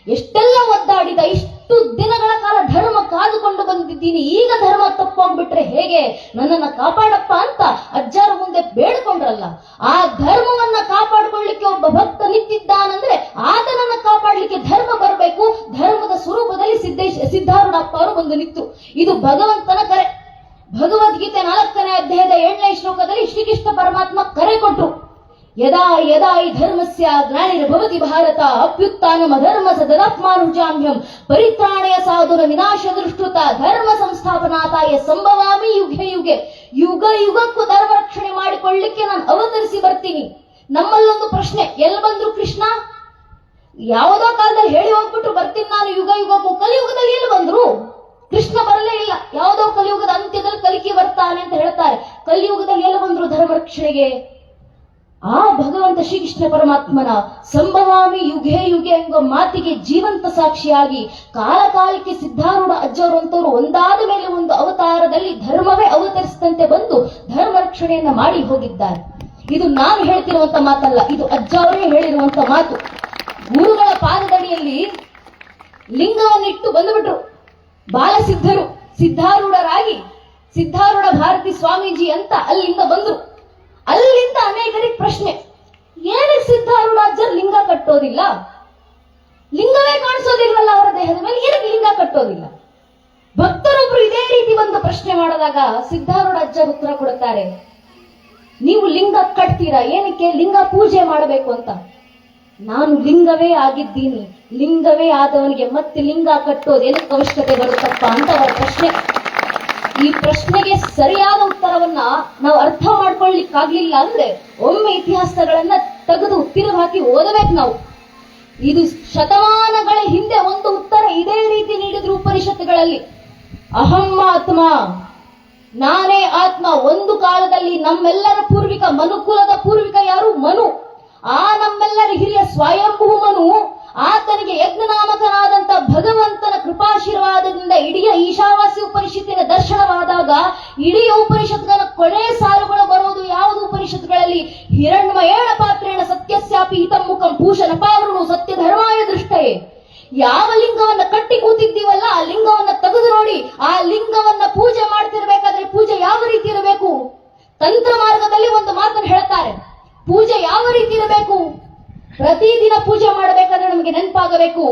S1: ಎಷ್ಟೆಲ್ಲ ಒದ್ದಾಡಿದ. ಇಷ್ಟು ದಿನಗಳ ಕಾಲ ಧರ್ಮ ಕಾದುಕೊಂಡು ಬಂದಿದ್ದೀನಿ, ಈಗ ಧರ್ಮ ತಪ್ಪೋಗ್ಬಿಟ್ರೆ ಹೇಗೆ, ನನ್ನನ್ನ ಕಾಪಾಡಪ್ಪ ಅಂತ ಅಜ್ಜಾರ ಮುಂದೆ ಬೇಡ್ಕೊಂಡ್ರಲ್ಲ. ಆ ಧರ್ಮವನ್ನ ಕಾಪಾಡಿಕೊಳ್ಳಿಕ್ಕೆ ಒಬ್ಬ ಭಕ್ತ ನಿಂತಿದ್ದಾನಂದ್ರೆ ಆತನನ್ನ ಕಾಪಾಡಲಿಕ್ಕೆ ಧರ್ಮ ಬರಬೇಕು. ಧರ್ಮದ ಸ್ವರೂಪದಲ್ಲಿ ಸಿದ್ಧಾರೂಢಪ್ಪ ಅವರು ಬಂದು ನಿಂತು. ಇದು ಭಗವಂತನ ಕರೆ. ಭಗವದ್ಗೀತೆ 4ನೇ ಅಧ್ಯಾಯದ 7ನೇ ಶ್ಲೋಕದಲ್ಲಿ ಶ್ರೀಕೃಷ್ಣ ಪರಮಾತ್ಮ ಕರೆ ಕೊಟ್ರು. ಯದಾ ಯದಾ ಈ ಧರ್ಮಸ್ಯ ಗ್ಲಾನಿರ್ಭವತಿ ಭಾರತ ಅಭ್ಯುತ್ಥಾನಂ ಅಧರ್ಮ ಸದದಾತ್ಮಾನುಜಾಮ್ಯಂ ಪರಿತ್ರಾಣಯ ಸಾಧುರ ವಿನಾಶ ದೃಷ್ಟುತ ಧರ್ಮ ಸಂಸ್ಥಾಪನಾತಾಯ ಸಂಭವಾಮಿ ಯುಗೆ ಯುಗೆ. ಯುಗ ಯುಗಕ್ಕೂ ಧರ್ಮ ರಕ್ಷಣೆ ಮಾಡಿಕೊಳ್ಳಿಕ್ಕೆ ನಾನು ಅವತರಿಸಿ ಬರ್ತೀನಿ. ನಮ್ಮಲ್ಲೊಂದು ಪ್ರಶ್ನೆ, ಎಲ್ಲಿ ಬಂದ್ರು ಕೃಷ್ಣ? ಯಾವುದೋ ಕಾಲದಲ್ಲಿ ಹೇಳಿ ಹೋಗ್ಬಿಟ್ರು ಬರ್ತೀನಿ ನಾನು ಯುಗ ಯುಗಕ್ಕೂ. ಕಲಿಯುಗದಲ್ಲಿ ಎಲ್ಲಿ ಬಂದ್ರು? ಕೃಷ್ಣ ಬರಲೇ ಇಲ್ಲ. ಯಾವುದೋ ಕಲಿಯುಗದ ಅಂತ್ಯದಲ್ಲಿ ಕಲಿಕೆ ಬರ್ತಾನೆ ಅಂತ ಹೇಳ್ತಾರೆ. ಕಲಿಯುಗದಲ್ಲಿ ಎಲ್ಲ ಬಂದ್ರು ಧರ್ಮ ರಕ್ಷಣೆಗೆ? ಆ ಭಗವಂತ ಶ್ರೀಕೃಷ್ಣ ಪರಮಾತ್ಮನ ಸಂಭವಾಮಿ ಯುಗೆ ಯುಗೆ ಎಂಬ ಮಾತಿಗೆ ಜೀವಂತ ಸಾಕ್ಷಿಯಾಗಿ ಕಾಲಕಾಲಕ್ಕೆ ಸಿದ್ಧಾರೂಢ ಅಜ್ಜವರು ಅಂತವರು ಒಂದಾದ ಮೇಲೆ ಒಂದು ಅವತಾರದಲ್ಲಿ ಧರ್ಮವೇ ಅವತರಿಸಿದಂತೆ ಬಂದು ಧರ್ಮ ರಕ್ಷಣೆಯನ್ನ ಮಾಡಿ ಹೋಗಿದ್ದಾರೆ. ಇದು ನಾನು ಹೇಳ್ತಿರುವಂತ ಮಾತಲ್ಲ, ಇದು ಅಜ್ಜ ಅವರೇ ಹೇಳಿರುವಂತ ಮಾತು. ಗುರುಗಳ ಪಾದದಡಿಯಲ್ಲಿ ಲಿಂಗವನ್ನಿಟ್ಟು ಬಂದುಬಿಟ್ರು ಬಾಲಸಿದ್ಧರು. ಸಿದ್ಧಾರೂಢರಾಗಿ ಸಿದ್ಧಾರೂಢ ಭಾರತಿ ಸ್ವಾಮೀಜಿ ಅಂತ ಅಲ್ಲಿಂದ ಬಂದ್ರು. ಅಲ್ಲಿಂದ ಅನೇಕರಿಗೆ ಪ್ರಶ್ನೆ, ಏನಕ್ಕೆ ಸಿದ್ಧಾರೂಢಾಚಾರ್ಯ ಲಿಂಗ ಕಟ್ಟೋದಿಲ್ಲ? ಲಿಂಗವೇ ಕಾಣಿಸೋದಿಲ್ವಲ್ಲ ಅವರ ದೇಹದ ಮೇಲೆ, ಏನಕ್ಕೆ ಲಿಂಗ ಕಟ್ಟೋದಿಲ್ಲ? ಭಕ್ತರೊಬ್ರು ಇದೇ ರೀತಿ ಒಂದು ಪ್ರಶ್ನೆ ಮಾಡಿದಾಗ ಸಿದ್ಧಾರೂಢಾಚಾರ್ಯ ಉತ್ತರ ಕೊಡುತ್ತಾರೆ, ನೀವು ಲಿಂಗ ಕಟ್ತೀರಾ ಏನಕ್ಕೆ? ಲಿಂಗ ಪೂಜೆ ಮಾಡಬೇಕು ಅಂತ. ನಾನು ಲಿಂಗವೇ ಆಗಿದ್ದೀನಿ, ಲಿಂಗವೇ ಆದವನಿಗೆ ಮತ್ತೆ ಲಿಂಗ ಕಟ್ಟೋದು ಏನಕ್ಕೆ ಅವಶ್ಯಕತೆ ಬರುತ್ತಪ್ಪ ಅಂತ ಅವರ ಪ್ರಶ್ನೆ. ಈ ಪ್ರಶ್ನೆಗೆ ಸರಿಯಾದ ಉತ್ತರವನ್ನ ನಾವು ಅರ್ಥ ಮಾಡ್ಕೊಳ್ಳಿಕ್ಕಾಗ್ಲಿಲ್ಲ ಅಂದ್ರೆ ಒಮ್ಮೆ ಇತಿಹಾಸಗಳನ್ನ ತೆಗೆದು ತಿರುಗಿ ಹಾಕಿ ಓದಬೇಕು ನಾವು. ಇದು ಶತಮಾನಗಳ ಹಿಂದೆ ಒಂದು ಉತ್ತರ ಇದೇ ರೀತಿ ನೀಡಿದ್ರು ಉಪನಿಷತ್ತುಗಳಲ್ಲಿ. ಅಹಂ ಆತ್ಮ, ನಾನೇ ಆತ್ಮ. ಒಂದು ಕಾಲದಲ್ಲಿ ನಮ್ಮೆಲ್ಲರ ಪೂರ್ವಿಕ, ಮನುಕುಲದ ಪೂರ್ವಿಕ ಯಾರು? ಮನು. ಆ ನಮ್ಮೆಲ್ಲರ ಹಿರಿಯ ಸ್ವಯಂಭೂ ಮನು, ಆತನಿಗೆ ಯಜ್ಞನಾಮಕನಾದಂತ ಭಗವಂತನ ಕೃಪಾಶೀರ್ವಾದದಿಂದ ಇಡೀ ಈಶಾವಾಸ್ಯ ಉಪನಿಷತ್ತಿನ ದರ್ಶನವಾದಾಗ ಇಡೀ ಉಪನಿಷತ್ಗಳ ಕೊನೆ ಸಾಲುಗಳು ಬರೋದು ಯಾವುದು ಉಪನಿಷತ್ಗಳಲ್ಲಿ? ಹಿರಣ್ಮಯೇಣ ಪಾತ್ರೇಣ ಸತ್ಯಸ್ಯಾಪಿ ಹಿತಂ ಮುಖಂ ಭೂಷಣ ಪಾವೃಣು ಸತ್ಯ ಧರ್ಮಾಯ ದೃಷ್ಟಯೇ. ಯಾವ ಲಿಂಗವನ್ನ ಕಟ್ಟಿ ಕೂತಿದ್ದೀವಲ್ಲ ಆ ಲಿಂಗವನ್ನ ತೆಗೆದು ನೋಡಿ. ಆ ಲಿಂಗವನ್ನ ಪೂಜೆ ಮಾಡ್ತಿರ್ಬೇಕಾದ್ರೆ ಪೂಜೆ ಯಾವ ರೀತಿ ಇರಬೇಕು? ತಂತ್ರ ಮಾರ್ಗದಲ್ಲಿ ಒಂದು ಮಾತನ್ನು ಹೇಳ್ತಾರೆ, ಪೂಜೆ ಯಾವ ರೀತಿ ಇರಬೇಕು? ಪ್ರತಿದಿನ ಪೂಜೆ ಮಾಡಬೇಕಾದ್ರೆ ನಮಗೆ ನೆನಪಾಗಬೇಕು,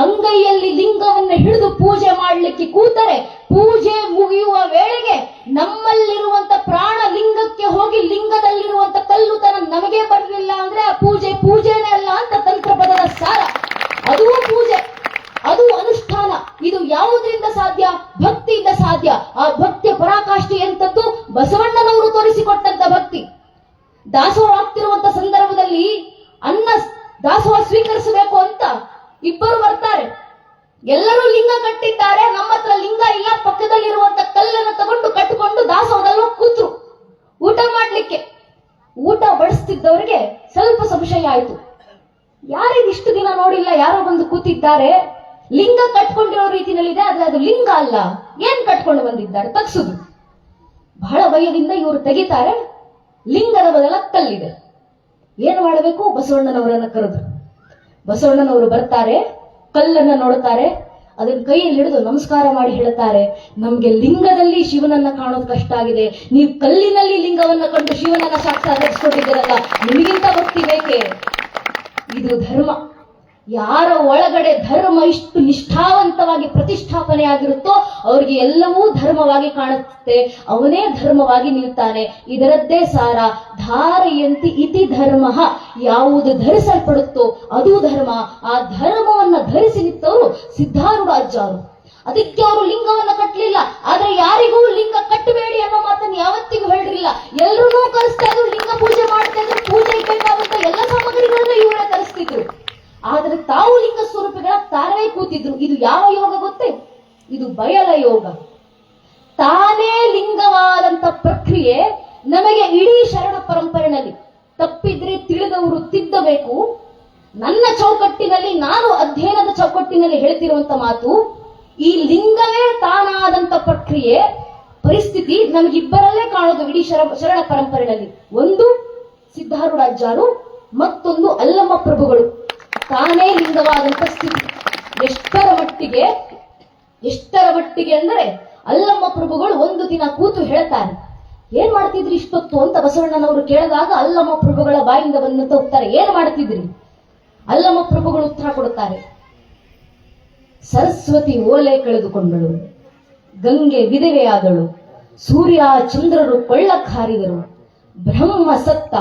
S1: ಅಂಗೈಯಲ್ಲಿ ಲಿಂಗವನ್ನು ಹಿಡಿದು ಪೂಜೆ ಮಾಡಲಿಕ್ಕೆ ಕೂತರೆ ಪೂಜೆ ಮುಗಿಯುವ ವೇಳೆಗೆ ನಮ್ಮಲ್ಲಿರುವಂತ ಪ್ರಾಣ ಲಿಂಗಕ್ಕೆ ಹೋಗಿ ಲಿಂಗದಲ್ಲಿರುವಂತ ಕಲ್ಲುತನ ನಮಗೆ ಬರಲಿಲ್ಲ ಅಂದ್ರೆ ಆ ಪೂಜೆ ಪೂಜೆನೇ ಅಲ್ಲ ಅಂತ ತಂತ್ರ ಪದದ ಸಾರ. ಅದು ಪೂಜೆ, ಅದು ಅನುಷ್ಠಾನ. ಇದು ಯಾವುದರಿಂದ ಸಾಧ್ಯ? ಭಕ್ತಿಯಿಂದ ಸಾಧ್ಯ. ಆ ಭಕ್ತಿಯ ಪರಾಕಾಷ್ಠೆ ಎಂತದ್ದು? ಬಸವಣ್ಣನವರು ತೋರಿಸಿಕೊಟ್ಟಂತ ಭಕ್ತಿ. ದಾಸೋಹ ಆಗ್ತಿರುವಂತ ಸಂದರ್ಭದಲ್ಲಿ ಅನ್ನ ದಾಸೋಹ ಸ್ವೀಕರಿಸಬೇಕು ಅಂತ ಇಬ್ಬರು ಬರ್ತಾರೆ. ಎಲ್ಲರೂ ಲಿಂಗ ಕಟ್ಟಿದ್ದಾರೆ, ನಮ್ಮ ಹತ್ರ ಲಿಂಗ ಇಲ್ಲ. ಪಕ್ಕದಲ್ಲಿರುವಂತ ಕಲ್ಲನ್ನು ತಗೊಂಡು ಕಟ್ಟಿಕೊಂಡು ದಾಸೋಹದಲ್ಲಿ ಕೂತ್ರು ಊಟ ಮಾಡ್ಲಿಕ್ಕೆ. ಊಟ ಬಡಿಸ್ತಿದ್ದವರಿಗೆ ಸ್ವಲ್ಪ ಸಂಶಯ ಆಯ್ತು, ಯಾರಿಗೆ ಇಷ್ಟು ದಿನ ನೋಡಿಲ್ಲ, ಯಾರೋ ಬಂದು ಕೂತಿದ್ದಾರೆ, ಲಿಂಗ ಕಟ್ಕೊಂಡಿರೋ ರೀತಿಯಲ್ಲಿದೆ, ಆದ್ರೆ ಅದು ಲಿಂಗ ಅಲ್ಲ, ಏನ್ ಕಟ್ಕೊಂಡು ಬಂದಿದ್ದಾರೆ? ತಗ್ಸುದು. ಬಹಳ ಭಯದಿಂದ ಇವರು ತೆಗಿತಾರೆ, ಲಿಂಗದ ಬದಲ ಕಲ್ಲಿದೆ. ಏನು ಮಾಡಬೇಕು? ಬಸವಣ್ಣನವರನ್ನ ಕರೆದ್ರು. ಬಸವಣ್ಣನವರು ಬರ್ತಾರೆ, ಕಲ್ಲನ್ನ ನೋಡ್ತಾರೆ, ಅದನ್ನ ಕೈಯಲ್ಲಿ ಹಿಡಿದು ನಮಸ್ಕಾರ ಮಾಡಿ ಹೇಳ್ತಾರೆ, ನಮ್ಗೆ ಲಿಂಗದಲ್ಲಿ ಶಿವನನ್ನ ಕಾಣೋದು ಕಷ್ಟ ಆಗಿದೆ, ನೀವು ಕಲ್ಲಿನಲ್ಲಿ ಲಿಂಗವನ್ನ ಕಂಡು ಶಿವನನ್ನ ಸಾಕ್ಷಾತ್ಕರಿಸಿಕೊಂಡಿದ್ದೀರಲ್ಲ, ನಿಮಗಿಂತ ಭಕ್ತಿ ಬೇಕೇ? ಇದು ಧರ್ಮ. ಯಾರ ಒಳಗಡೆ ಧರ್ಮ ಇಷ್ಟು ನಿಷ್ಠಾವಂತವಾಗಿ ಪ್ರತಿಷ್ಠಾಪನೆ ಆಗಿರುತ್ತೋ ಅವರಿಗೆ ಎಲ್ಲವೂ ಧರ್ಮವಾಗಿ ಕಾಣುತ್ತೆ, ಅವನೇ ಧರ್ಮವಾಗಿ ನಿಲ್ತಾನೆ. ಇದರದ್ದೇ ಸಾರ. ಧಾರಯಂತಿ ಇತಿ ಧರ್ಮ. ಯಾವುದು ಧರಿಸಲ್ಪಡುತ್ತೋ ಅದು ಧರ್ಮ. ಆ ಧರ್ಮವನ್ನ ಧರಿಸಿ ನಿಂತವರು ಸಿದ್ಧಾರೂಢಾಚಾರ್ಯರು. ಅದಕ್ಕೆ ಅವರು ಲಿಂಗವನ್ನ ಕಟ್ಟಲಿಲ್ಲ. ಆದ್ರೆ ಯಾರಿಗೂ ಲಿಂಗ ಕಟ್ಟಬೇಡಿ ಅನ್ನೋ ಮಾತನ್ನು ಯಾವತ್ತಿಗೂ ಹೇಳಿರಲಿಲ್ಲ. ಎಲ್ಲರೂ ಕಲಿಸ್ತಾ ಇದ್ರು, ಲಿಂಗ ಪೂಜೆ ಮಾಡ್ತಾ ಇದ್ರು, ಪೂಜೆಗೆ ಬೇಕಾದಂತ ಎಲ್ಲ ಸಾಮಗ್ರಿಗಳನ್ನ ಇವರೇ ಕಲಿಸ್ತಿದ್ರು. ಆದ್ರೆ ತಾವು ಲಿಂಗ ಸ್ವರೂಪಿಗಳ ತಾರವೇ ಕೂತಿದ್ರು. ಇದು ಯಾವ ಯೋಗ ಗೊತ್ತೇ? ಇದು ಬಯಲ ಯೋಗ. ತಾನೇ ಲಿಂಗವಾದಂತ ಪ್ರಕ್ರಿಯೆ ನಮಗೆ ಇಡೀ ಶರಣ ಪರಂಪರೆಯಲ್ಲಿ ತಪ್ಪಿದ್ರೆ ತಿಳಿದವರು ತಿದ್ದಬೇಕು. ನನ್ನ ಚೌಕಟ್ಟಿನಲ್ಲಿ, ನಾನು ಅಧ್ಯಯನದ ಚೌಕಟ್ಟಿನಲ್ಲಿ ಹೇಳ್ತಿರುವಂತ ಮಾತು, ಈ ಲಿಂಗವೇ ತಾನಾದಂತ ಪ್ರಕ್ರಿಯೆ ಪರಿಸ್ಥಿತಿ ನಮಗಿಬ್ಬರಲ್ಲೇ ಕಾಣೋದು ಇಡೀ ಶರಣ ಪರಂಪರೆಯಲ್ಲಿ. ಒಂದು ಸಿದ್ಧಾರೂಢಾಚಾರ್ಯರು, ಮತ್ತೊಂದು ಅಲ್ಲಮ್ಮ ಪ್ರಭುಗಳು. ತಾನೇ ಲಿಂಗವಾದಂತ ಸ್ಥಿತಿ. ಎಷ್ಟರ ಮಟ್ಟಿಗೆ ಅಂದ್ರೆ ಅಲ್ಲಮ್ಮ ಪ್ರಭುಗಳು ಒಂದು ದಿನ ಕೂತು ಹೇಳ್ತಾರೆ, ಏನ್ ಮಾಡ್ತಿದ್ರಿ ಇಷ್ಟೊತ್ತು ಅಂತ ಬಸವಣ್ಣನವರು ಕೇಳಿದಾಗ ಅಲ್ಲಮ್ಮ ಪ್ರಭುಗಳ ಬಾಯಿಂದ ಬಂದಂತ ಹೋಗ್ತಾರೆ, ಏನ್ ಮಾಡ್ತಿದ್ರಿ? ಅಲ್ಲಮ್ಮ ಪ್ರಭುಗಳು ಉತ್ತರ ಕೊಡುತ್ತಾರೆ, ಸರಸ್ವತಿ ಓಲೆ ಕಳೆದುಕೊಂಡಳು, ಗಂಗೆ ವಿಧವೆಯಾದಳು, ಸೂರ್ಯ ಚಂದ್ರರು ಕೊಳ್ಳಕ್ ಹಾರಿದರು, ಬ್ರಹ್ಮ ಸತ್ತ,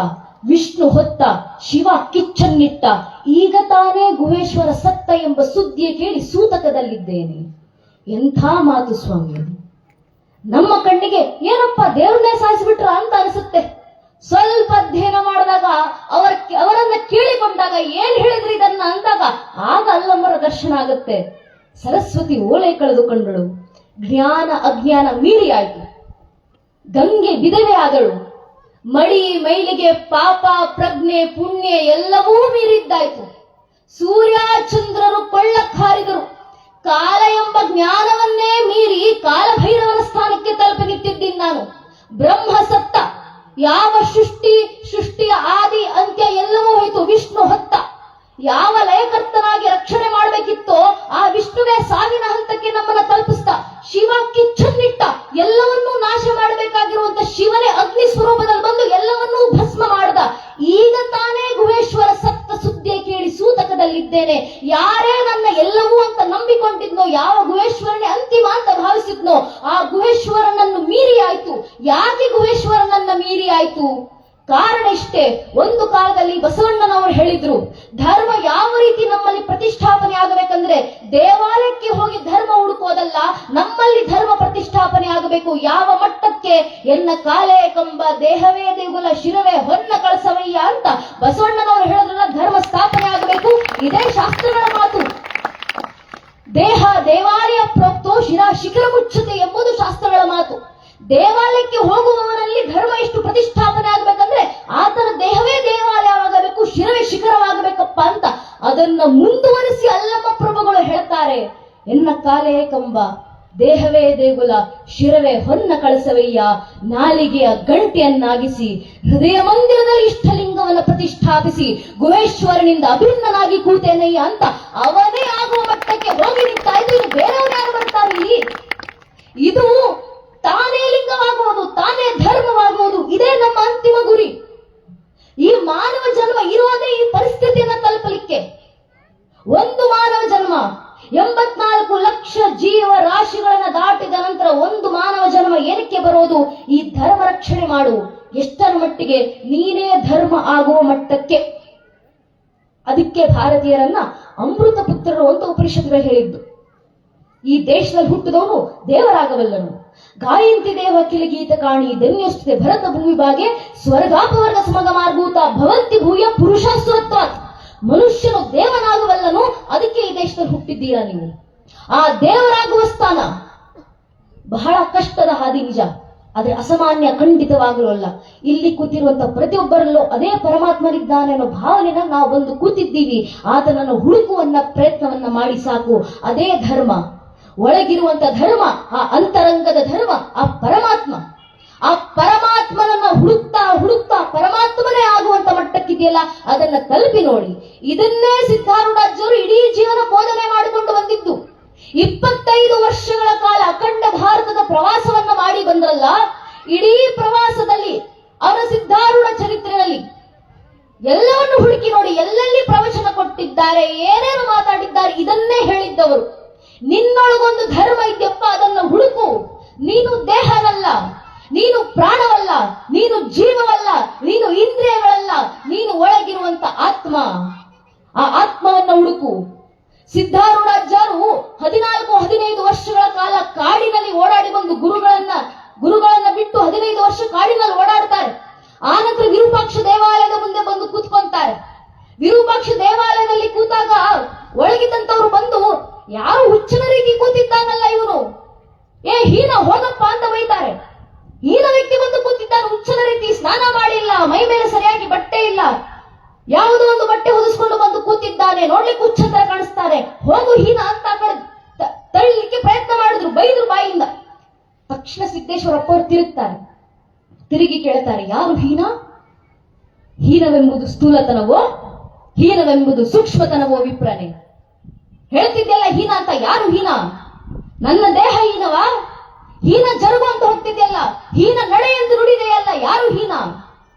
S1: ವಿಷ್ಣು ಹೊತ್ತ, ಶಿವ ಕಿಚ್ಚನ್ನಿಟ್ಟ, ಈಗ ತಾನೇ ಗುಹೇಶ್ವರ ಸತ್ತ ಎಂಬ ಸುದ್ದಿಯ ಕೇಳಿ ಸೂತಕದಲ್ಲಿದ್ದೇನೆ. ಎಂಥ ಮಾತು ಸ್ವಾಮಿ! ನಮ್ಮ ಕಣ್ಣಿಗೆ ಏನಪ್ಪ ದೇವ್ರನ್ನೇ ಸಾಯಿಸಿಬಿಟ್ರ ಅಂತ ಅನಿಸುತ್ತೆ. ಸ್ವಲ್ಪ ಅಧ್ಯಯನ ಮಾಡಿದಾಗ, ಅವರನ್ನ ಕೇಳಿಕೊಂಡಾಗ, ಏನ್ ಹೇಳಿದ್ರಿ ಇದನ್ನ ಅಂದಾಗ ಆಗ ಅಲ್ಲಮ್ಮರ ದರ್ಶನ ಆಗುತ್ತೆ. ಸರಸ್ವತಿ ಓಲೆ ಕಳೆದುಕೊಂಡಳು, ಜ್ಞಾನ ಅಜ್ಞಾನ ಮೀರಿ ಆಯ್ತು, ಗಂಗೆ ವಿಧವೆ ಆದಳು, ಮಡಿ ಮೈಲಿಗೆ ಪಾಪ ಪ್ರಜ್ಞೆ ಪುಣ್ಯ ಎಲ್ಲವೂ ಮೀರಿದ್ದಾಯ್ತು, ಸೂರ್ಯ ಚಂದ್ರರು ಕೊಳ್ಳಕ್ ಹಾರಿದರು, ಕಾಲ ಎಂಬ ಜ್ಞಾನವನ್ನೇ ಮೀರಿ ಕಾಲಭೈರವನ ಸ್ಥಾನಕ್ಕೆ ತಲುಪಿ ನಿಂತಿದ್ದೀನಿ ನಾನು, ಬ್ರಹ್ಮ ಸತ್ತ, ಯಾವ ಸೃಷ್ಟಿಯ ಆದಿ ಅಂತ್ಯ ಎಲ್ಲವೂ ಹೋಯಿತು, ವಿಷ್ಣು ಹೊತ್ತ, ಯಾವ ಲಯಕರ್ತನಾಗಿ ರಕ್ಷಣೆ ಮಾಡಬೇಕಿತ್ತೋ ಆ ವಿಷ್ಣುವೇ ಸಾವಿನ ಹಂತಕ್ಕೆ ನಮ್ಮನ್ನ ತಲುಪಿಸ್ತ, ಶಿವ ಕಿಚ್ಚನ್ನಿಟ್ಟ, ಎಲ್ಲವನ್ನೂ ನಾಶ ಮಾಡಬೇಕಾಗಿರುವಂತ ಶಿವನೇ ಅಗ್ನಿ ಸ್ವರೂಪದಲ್ಲಿ ಬಂದು ಎಲ್ಲವನ್ನೂ ಭಸ್ಮ ಮಾಡ್ದ. ಈಗ ತಾನೇ ಗುಹೇಶ್ವರ ಸತ್ತ ಸುದ್ದಿಯ ಕೇಳಿ ಸೂತಕದಲ್ಲಿದ್ದೇನೆ. ಯಾರೇ ನನ್ನ ಎಲ್ಲವೂ ಅಂತ ನಂಬಿಕೊಂಡಿದ್ನೋ, ಯಾವ ಗುಹೇಶ್ವರನೇ ಅಂತಿಮ ಅಂತ ಭಾವಿಸಿದ್ನೋ ಆ ಗುಹೇಶ್ವರನನ್ನು ಮೀರಿ ಆಯ್ತು. ಯಾಕೆ ಗುಹೇಶ್ವರನನ್ನ ಮೀರಿ ಆಯ್ತು? ಕಾರಣ ಇಷ್ಟೇ, ಒಂದು ಕಾಲದಲ್ಲಿ ಬಸವಣ್ಣನವರು ಹೇಳಿದ್ರು, ಧರ್ಮ ಯಾವ ರೀತಿ ನಮ್ಮಲ್ಲಿ ಪ್ರತಿಷ್ಠಾಪನೆ ಆಗಬೇಕಂದ್ರೆ ದೇವಾಲಯಕ್ಕೆ ಹೋಗಿ ಧರ್ಮ ಹುಡುಕೋದಲ್ಲ, ನಮ್ಮಲ್ಲಿ ಧರ್ಮ ಪ್ರತಿಷ್ಠಾಪನೆ ಆಗಬೇಕು. ಯಾವ ಮಟ್ಟಕ್ಕೆ? ಎನ್ನ ಕಾಲೇ ಕಂಬ ದೇಹವೇ ದೇಗುಲ ಶಿರವೇ ಹೊನ್ನ ಕಳಸವಯ್ಯ ಅಂತ ಬಸವಣ್ಣನವರು ಹೇಳಿದ್ರಲ್ಲ, ಧರ್ಮ ಸ್ಥಾಪನೆ ಆಗಬೇಕು. ಇದೇ ಶಾಸ್ತ್ರಗಳ ಮಾತು. ದೇಹ ದೇವಾಲಯ ಪ್ರೋಕ್ತೋ ಶಿರಾ ಶಿಖರ ಮುಚ್ಚುತ್ತೆ ಎಂಬುದು ಶಾಸ್ತ್ರಗಳ ಮಾತು. ದೇವಾಲಯಕ್ಕೆ ಹೋಗುವವನಲ್ಲಿ ಧರ್ಮ ಎಷ್ಟು ಪ್ರತಿಷ್ಠಾಪನೆ ಆಗಬೇಕಂದ್ರೆ ಆತನ ದೇಹವೇ ದೇವಾಲಯವಾಗಬೇಕು, ಶಿರವೇ ಶಿಖರವಾಗಬೇಕಪ್ಪ ಅಂತ ಅದನ್ನ ಮುಂದುವರಿಸಿ ಅಲ್ಲಮ್ಮ ಪ್ರಭುಗಳು ಹೇಳ್ತಾರೆ, ಎನ್ನ ಕಾಲೇ ಕಂಬ ದೇಹವೇ ದೇಗುಲ ಶಿರವೇ ಹೊನ್ನ ಕಳಸವಯ್ಯ, ನಾಲಿಗೆಯ ಗಂಟೆಯನ್ನಾಗಿಸಿ ಹೃದಯ ಮಂದಿರದಲ್ಲಿ ಇಷ್ಟಲಿಂಗವನ್ನು ಪ್ರತಿಷ್ಠಾಪಿಸಿ ಗುಹೇಶ್ವರನಿಂದ ಅಭಿನ್ನನಾಗಿ ಕೂತೇನಯ್ಯ ಅಂತ ಅವನೇ ಆಗುವ ಮಟ್ಟಕ್ಕೆ ಹೋಗಿ ನಿಂತಾ ಇದ್ದು. ಇದು ಬೇರೆಯವರು ಯಾರು ಬರ್ತಾರೆ ಇಲ್ಲಿ? ಇದು ತಾನೇ ಲಿಂಗವಾಗುವುದು, ತಾನೇ ಧರ್ಮವಾಗುವುದು. ಇದೇ ನಮ್ಮ ಅಂತಿಮ ಗುರಿ. ಈ ಮಾನವ ಜನ್ಮ ಇರೋದೇ ಈ ಪರಿಸ್ಥಿತಿಯನ್ನ ತಲುಪಲಿಕ್ಕೆ. ಒಂದು ಮಾನವ ಜನ್ಮ 84 ಲಕ್ಷ ಜೀವ ರಾಶಿಗಳನ್ನ ದಾಟಿದ ನಂತರ ಒಂದು ಮಾನವ ಜನ್ಮ ಏನಕ್ಕೆ ಬರೋದು? ಈ ಧರ್ಮ ರಕ್ಷಣೆ ಮಾಡು. ಎಷ್ಟರ ಮಟ್ಟಿಗೆ? ನೀನೇ ಧರ್ಮ ಆಗುವ ಮಟ್ಟಕ್ಕೆ. ಅದಕ್ಕೆ ಭಾರತೀಯರನ್ನ ಅಮೃತ ಪುತ್ರರು ಅಂತ ಉಪನಿಷತ್ತುಗಳು ಹೇಳಿದ್ದು. ಈ ದೇಶದಲ್ಲಿ ಹುಟ್ಟಿದವನು ದೇವರಾಗಬಲ್ಲನು. ಗಾಯಂತಿ ದೇವ ಕಿಲಗೀತ ಕಾಣಿ ಧನ್ಯೋಸ್ತಿದೆ ಭರತ ಭೂಮಿ ಬಾಗೆ ಸ್ವರ್ಗಾಪವರ್ಗ ಸಮಗ ಮಾರ್ಗೂತ ಭವಂತಿ ಭೂಯ ಪುರುಷಾಸುರತ್ವಾತ್. ಮನುಷ್ಯನು ದೇವನಾಗಬಲ್ಲನು. ಅದಕ್ಕೆ ಈ ದೇಶದಲ್ಲಿ ಹುಟ್ಟಿದ್ದೀರಾ ನೀವು. ಆ ದೇವರಾಗುವ ಸ್ಥಾನ ಬಹಳ ಕಷ್ಟದ ಹಾದಿ, ನಿಜ. ಆದ್ರೆ ಅಸಾಮಾನ್ಯ ಖಂಡಿತವಾಗಲೂ ಅಲ್ಲ. ಇಲ್ಲಿ ಕೂತಿರುವಂತ ಪ್ರತಿಯೊಬ್ಬರಲ್ಲೂ ಅದೇ ಪರಮಾತ್ಮನಿದ್ದಾನೆ ಅನ್ನೋ ಭಾವನೆನ ನಾವು ಬಂದು ಕೂತಿದ್ದೀವಿ. ಆತನನ್ನು ಹುಡುಕುವನ್ನ ಪ್ರಯತ್ನವನ್ನ ಮಾಡಿ ಸಾಕು. ಅದೇ ಧರ್ಮ. ಒಳಗಿರುವಂತ ಧರ್ಮ, ಆ ಅಂತರಂಗದ ಧರ್ಮ, ಆ ಪರಮಾತ್ಮ. ಆ ಪರಮಾತ್ಮನನ್ನ ಹುಡುಕ್ತಾ ಹುಡುಕ್ತಾ ಪರಮಾತ್ಮನೇ ಆಗುವಂತ ಮಟ್ಟಕ್ಕಿದೆಯಲ್ಲ, ಅದನ್ನ ತಲುಪಿ ನೋಡಿ. ಇದನ್ನೇ ಸಿದ್ಧಾರೂಢಾಚಾರ್ಯರು ಇಡೀ ಜೀವನ ಬೋಧನೆ ಮಾಡಿಕೊಂಡು ಬಂದಿದ್ದು. 25 ವರ್ಷಗಳ ಕಾಲ ಅಖಂಡ ಭಾರತದ ಪ್ರವಾಸವನ್ನ ಮಾಡಿ ಬಂದ್ರಲ್ಲ. ಇಡೀ ಪ್ರವಾಸದಲ್ಲಿ ಅವರ ಸಿದ್ಧಾರೂಢ ಚರಿತ್ರೆಯಲ್ಲಿ ಎಲ್ಲವನ್ನು ಹುಡುಕಿ ನೋಡಿ. ಎಲ್ಲೆಲ್ಲಿ ಪ್ರವಚನ ಕೊಟ್ಟಿದ್ದಾರೆ, ಏನೇನು ಮಾತಾಡಿದ್ದಾರೆ, ಇದನ್ನೇ ಹೇಳಿದ್ದವರು. ನಿನ್ನೊಳಗೊಂದು ಧರ್ಮ ಇದೆಯಪ್ಪ, ಅದನ್ನು ಹುಡುಕು. ನೀನು ದೇಹವಲ್ಲ, ನೀನು ಪ್ರಾಣವಲ್ಲ, ನೀನು ಜೀವವಲ್ಲ, ನೀನು ಇಂದ್ರಿಯಗಳಲ್ಲ, ನೀನು ಒಳಗಿರುವಂತ ಆತ್ಮ. ಆ ಆತ್ಮವನ್ನು ಹುಡುಕು. ಸಿದ್ಧಾರೂಢಾಚಾರ್ಯರು 14-15 ವರ್ಷಗಳ ಕಾಲ ಕಾಡಿನಲ್ಲಿ ಓಡಾಡಿ ಬಂದು ಗುರುಗಳನ್ನ ಬಿಟ್ಟು 15 ವರ್ಷ ಕಾಡಿನಲ್ಲಿ ಓಡಾಡ್ತಾರೆ. ಆನಂತರ ವಿರೂಪಾಕ್ಷ ದೇವಾಲಯದ ಮುಂದೆ ಬಂದು ಕೂತ್ಕೊಂತಾರೆ. ವಿರೂಪಾಕ್ಷ ದೇವಾಲಯದಲ್ಲಿ ಕೂತಾಗ ಒಳಗಿದ್ದಂತವ್ರು ಬಂದು, ಯಾರು ಹುಚ್ಚನ ರೀತಿ ಕೂತಿದ್ದಾನಲ್ಲ ಇವನು, ಏ ಹೀನ ಹೋಗಪ್ಪ ಅಂತ ಬೈತಾರೆ. ಹೀನ ವ್ಯಕ್ತಿ ಬಂದು ಕೂತಿದ್ದಾನೆ ಹುಚ್ಚನ ರೀತಿ, ಸ್ನಾನ ಮಾಡಿಲ್ಲ, ಮೈ ಮೇಲೆ ಸರಿಯಾಗಿ ಬಟ್ಟೆ ಇಲ್ಲ, ಯಾವುದೋ ಒಂದು ಬಟ್ಟೆ ಹೊದಿಸ್ಕೊಂಡು ಬಂದು ಕೂತಿದ್ದಾನೆ, ನೋಡ್ಲಿಕ್ಕೆ ಹುಚ್ಚ ತರ ಕಾಣಿಸ್ತಾನೆ, ಹೋಗು ಹೀನ ಅಂತ ತಳ್ಳಲಿಕ್ಕೆ ಪ್ರಯತ್ನ ಮಾಡಿದ್ರು, ಬೈದ್ರು ಬಾಯಿಂದ. ತಕ್ಷಣ ಸಿದ್ದೇಶ್ವರಪ್ಪ ಅವರು ತಿರುಗಿ ಕೇಳ್ತಾರೆ, ಯಾರು ಹೀನ? ಹೀನವೆಂಬುದು ಸ್ಥೂಲತನವೋ, ಹೀನವೆಂಬುದು ಸೂಕ್ಷ್ಮತನವೋ ವಿಪ್ರನೆ? ಹೇಳ್ತಿದ್ಯಲ್ಲ ಹೀನ ಅಂತ, ಯಾರು ಹೀನ? ನನ್ನ ದೇಹ ಹೀನವಾ? ಹೀನ ಜರುಗು ಅಂತ ಹೋಗ್ತಿದ್ಯಲ್ಲ, ಹೀನ ನಡೆ ಎಂದು ನುಡಿದೆಯಲ್ಲ, ಯಾರು ಹೀನ?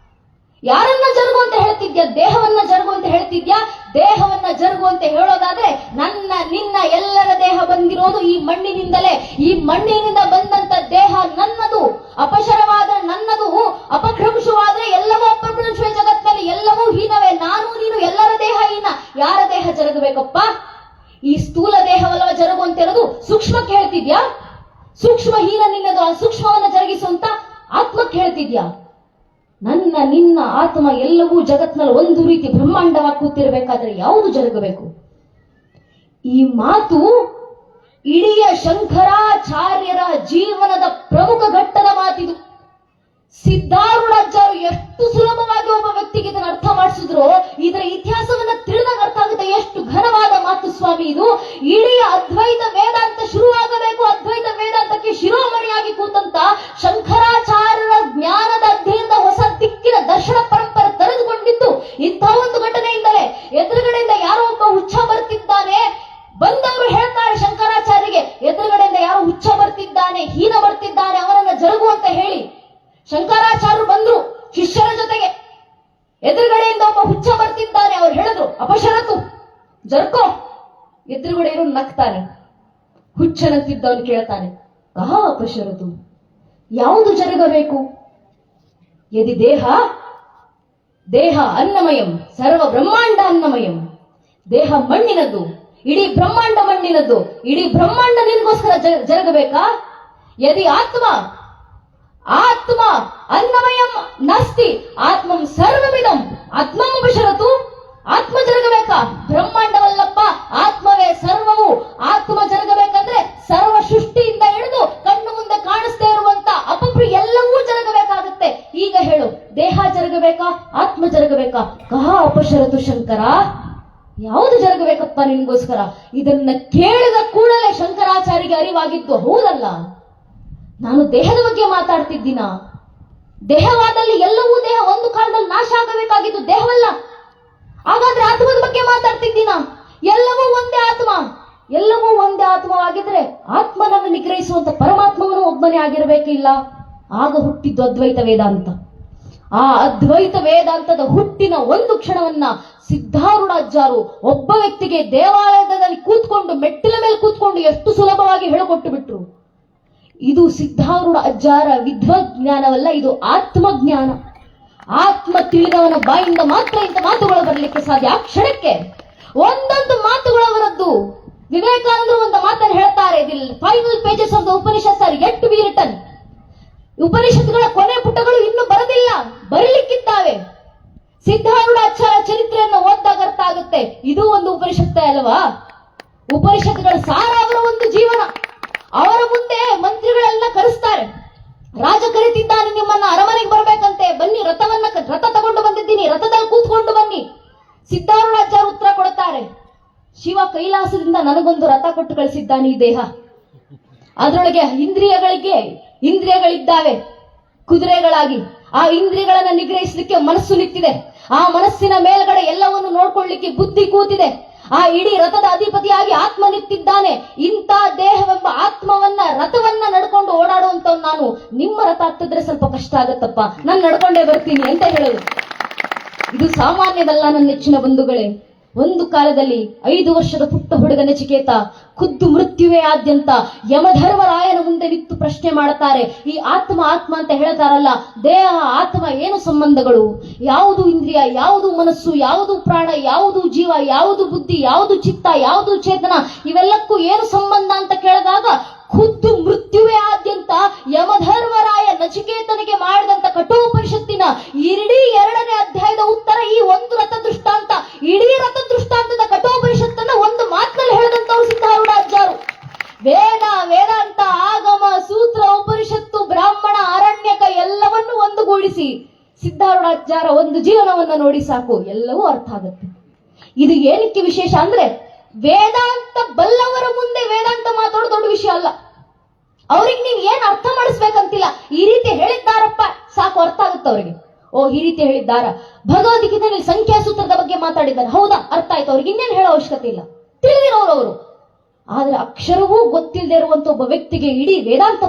S1: ಯಾರನ್ನ ಜರುಗು ಅಂತ ಹೇಳ್ತಿದ್ಯಾ? ದೇಹವನ್ನ ಜರುಗು ಅಂತ ಹೇಳ್ತಿದ್ಯಾ? ದೇಹವನ್ನ ಜರುಗು ಅಂತ ಹೇಳೋದಾದ್ರೆ ನನ್ನ ನಿನ್ನ ಎಲ್ಲರ ದೇಹ ಬಂದಿರೋದು ಈ ಮಣ್ಣಿನಿಂದಲೇ. ಈ ಮಣ್ಣಿನಿಂದ ಬಂದಂತ ದೇಹ ನನ್ನದು. ಅಪಶರವಾದ್ರೆ ನನ್ನದು, ಅಪಭ್ರಂಶವಾದ್ರೆ ಎಲ್ಲವೂ ಅಪಭ್ರಂಶವೇ. ಜಗತ್ತಿನಲ್ಲಿ ಎಲ್ಲವೂ ಹೀನವೇ. ನಾನು ನೀನು ಎಲ್ಲರ ದೇಹ ಹೀನ. ಯಾರ ದೇಹ ಜರುಗಬೇಕಪ್ಪ? ಈ ಸ್ಥೂಲ ದೇಹವಲ್ಲವ ಜರುಗು ಅಂತ ಹೇಳೋದು. ಸೂಕ್ಷ್ಮಕ್ಕೆ ಹೇಳ್ತಿದ್ಯಾ? ಸೂಕ್ಷ್ಮ ಹೀನ ನಿನ್ನದು, ಆ ಸೂಕ್ಷ್ಮವನ್ನ ಜರುಗಿಸುವಂತ ಆತ್ಮಕ್ಕೆ ಹೇಳ್ತಿದ್ಯಾ? ನನ್ನ ನಿನ್ನ ಆತ್ಮ ಎಲ್ಲವೂ ಜಗತ್ನಲ್ಲಿ ಒಂದು ರೀತಿ ಬ್ರಹ್ಮಾಂಡವಾಗಿ ಕೂತಿರ್ಬೇಕಾದ್ರೆ ಯಾವುದು ಜರುಗಬೇಕು? ಈ ಮಾತು ಇಡೀ ಶಂಕರಾಚಾರ್ಯರ ಜೀವನದ ಪ್ರಮುಖ ಘಟ್ಟದ ಮಾತಿದು. ಸಿದ್ಧಾರೂಢಾಚಾರ್ಯರು ಎಷ್ಟು ಸುಲಭವಾಗಿ ಒಬ್ಬ ವ್ಯಕ್ತಿಗೆ ಇದನ್ನು ಅರ್ಥ ಮಾಡಿಸಿದ್ರು, ಇದರ ಇತಿಹಾಸವನ್ನ ತಿಳಿದಾಗ ಅರ್ಥ ಆಗುತ್ತೆ. ಎಷ್ಟು ಘನವಾದ ಮಾತು ಸ್ವಾಮಿ ಇದು. ಇಡೀ ಅದ್ವೈತ ವೇದಾಂತ ಶುರುವಾಗಬೇಕು, ಅದ್ವೈತ ವೇದಾಂತಕ್ಕೆ ಶಿರೋಮಣಿಯಾಗಿ ಕೂತಂತ ಶಂಕರಾಚಾರ್ಯರ ಜ್ಞಾನದ ಅಧ್ಯಯನದ ಹೊಸ ದಿಕ್ಕಿನ ದರ್ಶನ ಪರಂಪರೆ ತೆರೆದುಕೊಂಡಿದ್ದು ಇಂಥ ಒಂದು ಘಟನೆಯಿಂದಲೇ. ಎದುರುಗಡೆಯಿಂದ ಯಾರೋ ಒಬ್ಬ ಹುಚ್ಚ ಬರ್ತಿದ್ದಾನೆ, ಬಂದವರು ಹೇಳ್ತಾರೆ ಶಂಕರಾಚಾರ್ಯರಿಗೆ, ಎದುರುಗಡೆಯಿಂದ ಯಾರೋ ಹುಚ್ಚ ಬರ್ತಿದ್ದಾನೆ, ಹೀನ ಬರ್ತಿದ್ದಾನೆ, ಅವನನ್ನ ಜರುಗು ಅಂತ ಹೇಳಿ ಶಂಕರಾಚಾರ್ಯರು ಬಂದ್ರು ಶಿಷ್ಯರ ಜೊತೆಗೆ. ಎದುರುಗಡೆಯಿಂದ ಒಬ್ಬ ಹುಚ್ಚ ಬರ್ತಿದ್ದಾನೆ, ಅವ್ರು ಹೇಳಿದ್ರು ಅಪಶರತು ಜರ್ಕೋ. ಎದುರುಗಡೆ ಇರೋ ನಗ್ತಾನೆ. ಹುಚ್ಚನಂತಿದ್ದವನು ಕೇಳ್ತಾನೆ, ಕಹಾ ಅಪಶರತು, ಯಾವುದು ಜರುಗಬೇಕು? ಯದಿ ದೇಹ ದೇಹ ಅನ್ನಮಯಂ, ಸರ್ವ ಬ್ರಹ್ಮಾಂಡ ಅನ್ನಮಯಂ. ದೇಹ ಮಣ್ಣಿನದ್ದು, ಇಡೀ ಬ್ರಹ್ಮಾಂಡ ಮಣ್ಣಿನದ್ದು. ಇಡೀ ಬ್ರಹ್ಮಾಂಡ ನಿನ್ಗೋಸ್ಕರ ಜರುಗಬೇಕಾ? ಯದಿ ಆತ್ಮ ಆತ್ಮ ಅನ್ನಮಯಂ ನಾಸ್ತಿ ಆತ್ಮಂ ಸರ್ವಮಿದಂ ಆತ್ಮಂ ವಿಶರತು. ಆತ್ಮ ಜರುಗಬೇಕಾ? ಬ್ರಹ್ಮಾಂಡವಲ್ಲಪ್ಪ, ಆತ್ಮವೇ ಸರ್ವವು. ಆತ್ಮ ಜರುಗಬೇಕಂದ್ರೆ ಸರ್ವ ಸೃಷ್ಟಿಯಿಂದ ಹಿಡಿದು ಕಣ್ಣು ಮುಂದೆ ಕಾಣಿಸ್ತಾ ಇರುವಂತ ಅಪಪ್ರಿ ಎಲ್ಲವೂ ಜರುಗಬೇಕಾಗುತ್ತೆ. ಈಗ ಹೇಳು, ದೇಹ ಜರುಗಬೇಕಾ, ಆತ್ಮ ಜರುಗಬೇಕಾ? ಕಹ ಅಪಶರತು ಶಂಕರ, ಯಾವುದು ಜರುಗಬೇಕಪ್ಪ ನಿನ್ಗೋಸ್ಕರ? ಇದನ್ನ ಕೇಳಿದ ಕೂಡಲೇ ಶಂಕರಾಚಾರ್ಯಗೆ ಅರಿವಾಗಿದ್ದು, ಹೌದಲ್ಲ, ನಾನು ದೇಹದ ಬಗ್ಗೆ ಮಾತಾಡ್ತಿದ್ದೀನ. ದೇಹವಾದಲ್ಲಿ ಎಲ್ಲವೂ ದೇಹ ಒಂದು ಕಾಲದಲ್ಲಿ ನಾಶ ಆಗಬೇಕಾಗಿದ್ದು ದೇಹವಲ್ಲ. ಹಾಗಾದ್ರೆ ಆತ್ಮದ ಬಗ್ಗೆ ಮಾತಾಡ್ತಿದ್ದೀನ. ಎಲ್ಲವೂ ಒಂದೇ ಆತ್ಮ, ಎಲ್ಲವೂ ಒಂದೇ ಆತ್ಮವಾಗಿದ್ರೆ ಆತ್ಮನನ್ನು ನಿಗ್ರಹಿಸುವಂತ ಪರಮಾತ್ಮವನು ಒಬ್ಬನೇ ಆಗಿರಬೇಕಿಲ್ಲ. ಆಗ ಹುಟ್ಟಿದ್ದು ಅದ್ವೈತ ವೇದಾಂತ. ಆ ಅದ್ವೈತ ವೇದಾಂತದ ಹುಟ್ಟಿನ ಒಂದು ಕ್ಷಣವನ್ನ ಸಿದ್ಧಾರೂಢಾಚಾರ್ಯರು ಒಬ್ಬ ವ್ಯಕ್ತಿಗೆ ದೇವಾಲಯದಲ್ಲಿ ಕೂತ್ಕೊಂಡು, ಮೆಟ್ಟಿಲ ಮೇಲೆ ಕೂತ್ಕೊಂಡು ಎಷ್ಟು ಸುಲಭವಾಗಿ ಹೇಳಿಕೊಟ್ಟು ಬಿಟ್ರು. ಇದು ಸಿದ್ಧಾರೂಢ ಅಜ್ಜಾರ ವಿದ್ವಜ್ಞಾನವಲ್ಲ, ಇದು ಆತ್ಮಜ್ಞಾನ. ಆತ್ಮ ತಿಳಿದವನ ಬಾಯಿಂದ ಮಾತ್ರ ಇಂಥ ಮಾತುಗಳು ಬರಲಿಕ್ಕೆ ಸಾಧ್ಯ. ಆ ಕ್ಷಣಕ್ಕೆ ಒಂದೊಂದು ಮಾತುಗಳವರದ್ದು. ವಿವೇಕಾನಂದರು ಒಂದು ಮಾತನ್ನು ಹೇಳ್ತಾರೆ, final pages of the Upanishad are yet to be written. ಉಪನಿಷತ್ತುಗಳ ಕೊನೆ ಪುಟಗಳು ಇನ್ನೂ ಬರದಿಲ್ಲ, ಬರಲಿಕ್ಕಿದ್ದಾವೆ. ಸಿದ್ಧಾರೂಢಾಚಾರ್ಯ ಚರಿತ್ರೆಯನ್ನು ಓದಿದಾಗ ಅರ್ಥ ಆಗುತ್ತೆ, ಇದು ಒಂದು ಉಪನಿಷತ್ತೇ ಅಲ್ವಾ. ಉಪನಿಷತ್ತುಗಳ ಸಾರ ಅವರ ಒಂದು ಜೀವನ. ಅವರ ಮುಂದೆ ಮಂತ್ರಿಗಳೆಲ್ಲ ಕರೆಸ್ತಾರೆ, ರಾಜ ಕರೀತಿದ್ದಾನೆ ನಿಮ್ಮನ್ನ, ಅರಮನೆಗೆ ಬರ್ಬೇಕಂತೆ, ಬನ್ನಿ, ರಥ ತಗೊಂಡು ಬಂದಿದ್ದೀನಿ, ರಥದಲ್ಲಿ ಕೂತ್ಕೊಂಡು ಬನ್ನಿ. ಸಿದ್ಧಾರೂಢಾಚಾರ್ಯ ಉತ್ತರ ಕೊಡ್ತಾರೆ, ಶಿವ ಕೈಲಾಸದಿಂದ ನನಗೊಂದು ರಥ ಕೊಟ್ಟು ಕಳಿಸಿದ್ದಾನೆ ಈ ದೇಹ. ಅದರೊಳಗೆ ಇಂದ್ರಿಯಗಳಿದ್ದಾವೆ ಕುದುರೆಗಳಾಗಿ. ಆ ಇಂದ್ರಿಯಗಳನ್ನ ನಿಗ್ರಹಿಸಲಿಕ್ಕೆ ಮನಸ್ಸು ನಿಂತಿದೆ. ಆ ಮನಸ್ಸಿನ ಮೇಲ್ಗಡೆ ಎಲ್ಲವನ್ನು ನೋಡ್ಕೊಳ್ಳಿಕ್ಕೆ ಬುದ್ಧಿ ಕೂತಿದೆ. ಆ ಇಡೀ ರಥದ ಅಧಿಪತಿಯಾಗಿ ಆತ್ಮ ನಿಂತಿದ್ದಾನೆ. ಇಂಥ ದೇಹವೆಂಬ ರಥವನ್ನ ನಡ್ಕೊಂಡು ಓಡಾಡುವಂತ ನಾನು. ನಿಮ್ಮ ರಥ ಹತ್ತಿದ್ರೆ ಸ್ವಲ್ಪ ಕಷ್ಟ ಆಗತ್ತಪ್ಪ, ನಾನು ನಡ್ಕೊಂಡೇ ಬರ್ತೀನಿ ಅಂತ ಹೇಳೋದು. ಇದು ಸಾಮಾನ್ಯದಲ್ಲ ನನ್ನ ನೆಚ್ಚಿನ ಬಂಧುಗಳೇ. ಒಂದು ಕಾಲದಲ್ಲಿ 5 ವರ್ಷದ ಪುಟ್ಟ ಹುಡುಗ ನಚಿಕೇತ ಖುದ್ದು ಮೃತ್ಯುವೇ ಆದ್ಯಂತ ಯಮಧರ್ಮರಾಯನ ಮುಂದೆ ನಿಂತು ಪ್ರಶ್ನೆ ಮಾಡುತ್ತಾರೆ. ಈ ಆತ್ಮ ಅಂತ ಹೇಳ್ತಾರಲ್ಲ, ದೇಹ ಆತ್ಮ ಏನು ಸಂಬಂಧಗಳು? ಯಾವುದು ಇಂದ್ರಿಯ, ಯಾವುದು ಮನಸ್ಸು, ಯಾವುದು ಪ್ರಾಣ, ಯಾವುದು ಜೀವ, ಯಾವುದು ಬುದ್ಧಿ, ಯಾವುದು ಚಿತ್ತ, ಯಾವುದು ಚೇತನ, ಇವೆಲ್ಲಕ್ಕೂ ಏನು ಸಂಬಂಧ ಅಂತ ಕೇಳಿದಾಗ ಖುದ್ದು ಮೃತ್ಯುವೇ ಆದ್ಯಂತ ಯಮಧರ್ಮರಾಯ ನಚಿಕೇತನಿಗೆ ಮಾಡಿದಂತ ಕಠೋಪನಿಷತ್ತಿನ ಇಡೀ 2ನೇ ಅಧ್ಯಾಯದ ಉತ್ತರ ಈ ಒಂದು ರಥ ದೃಷ್ಟಾಂತ. ಇಡೀ ರಥ ದೃಷ್ಟಾಂತದ ಕಠೋಪನಿಷತ್ತನ್ನ ಒಂದು ಮಾತಿನಲ್ಲಿ ಹೇಳಿದಂತವ್ರು ಸಿದ್ಧಾರೂಢಾಚಾರ್ಯರು. ವೇದಾಂತ, ಆಗಮ, ಸೂತ್ರ, ಉಪನಿಷತ್ತು, ಬ್ರಾಹ್ಮಣ, ಅರಣ್ಯಕ ಎಲ್ಲವನ್ನೂ ಒಂದುಗೂಡಿಸಿ ಸಿದ್ಧಾರೂಢಾಚಾರ್ಯ ಒಂದು ಜೀವನವನ್ನ ನೋಡಿ ಸಾಕು, ಎಲ್ಲವೂ ಅರ್ಥ ಆಗುತ್ತೆ. ಇದು ಏನಕ್ಕೆ ವಿಶೇಷ ಅಂದ್ರೆ, ವೇದಾಂತ ಬಲ್ಲವರ ಮುಂದೆ ವೇದಾಂತ ಮಾತಾಡೋ ದೊಡ್ಡ ವಿಷಯ ಅಲ್ಲ. ಅವ್ರಿಗೆ ನೀವು ಏನ್ ಅರ್ಥ ಮಾಡಿಸ್ಬೇಕಂತಿಲ್ಲ. ಈ ರೀತಿ ಹೇಳಿದ್ದಾರಪ್ಪ ಸಾಕು, ಅರ್ಥ ಆಗುತ್ತೆ ಅವರಿಗೆ. ಓ, ಈ ರೀತಿ ಹೇಳಿದ್ದಾರ. ಭಗವದ್ಗೀತೆಯಲ್ಲಿ ಸಂಖ್ಯಾಸೂತ್ರದ ಬಗ್ಗೆ ಮಾತಾಡಿದ್ದಾರೆ, ಹೌದಾ, ಅರ್ಥ ಆಯ್ತು. ಅವ್ರಿಗೆ ಇನ್ನೇನು ಹೇಳೋ ಅವಶ್ಯಕತೆ ಇಲ್ಲ, ತಿಳಿದಿರೋರು ಅವರು. ಆದ್ರೆ ಅಕ್ಷರವೂ ಗೊತ್ತಿಲ್ಲದೆ ಇರುವಂತ ಒಬ್ಬ ವ್ಯಕ್ತಿಗೆ ಇಡೀ ವೇದಾಂತ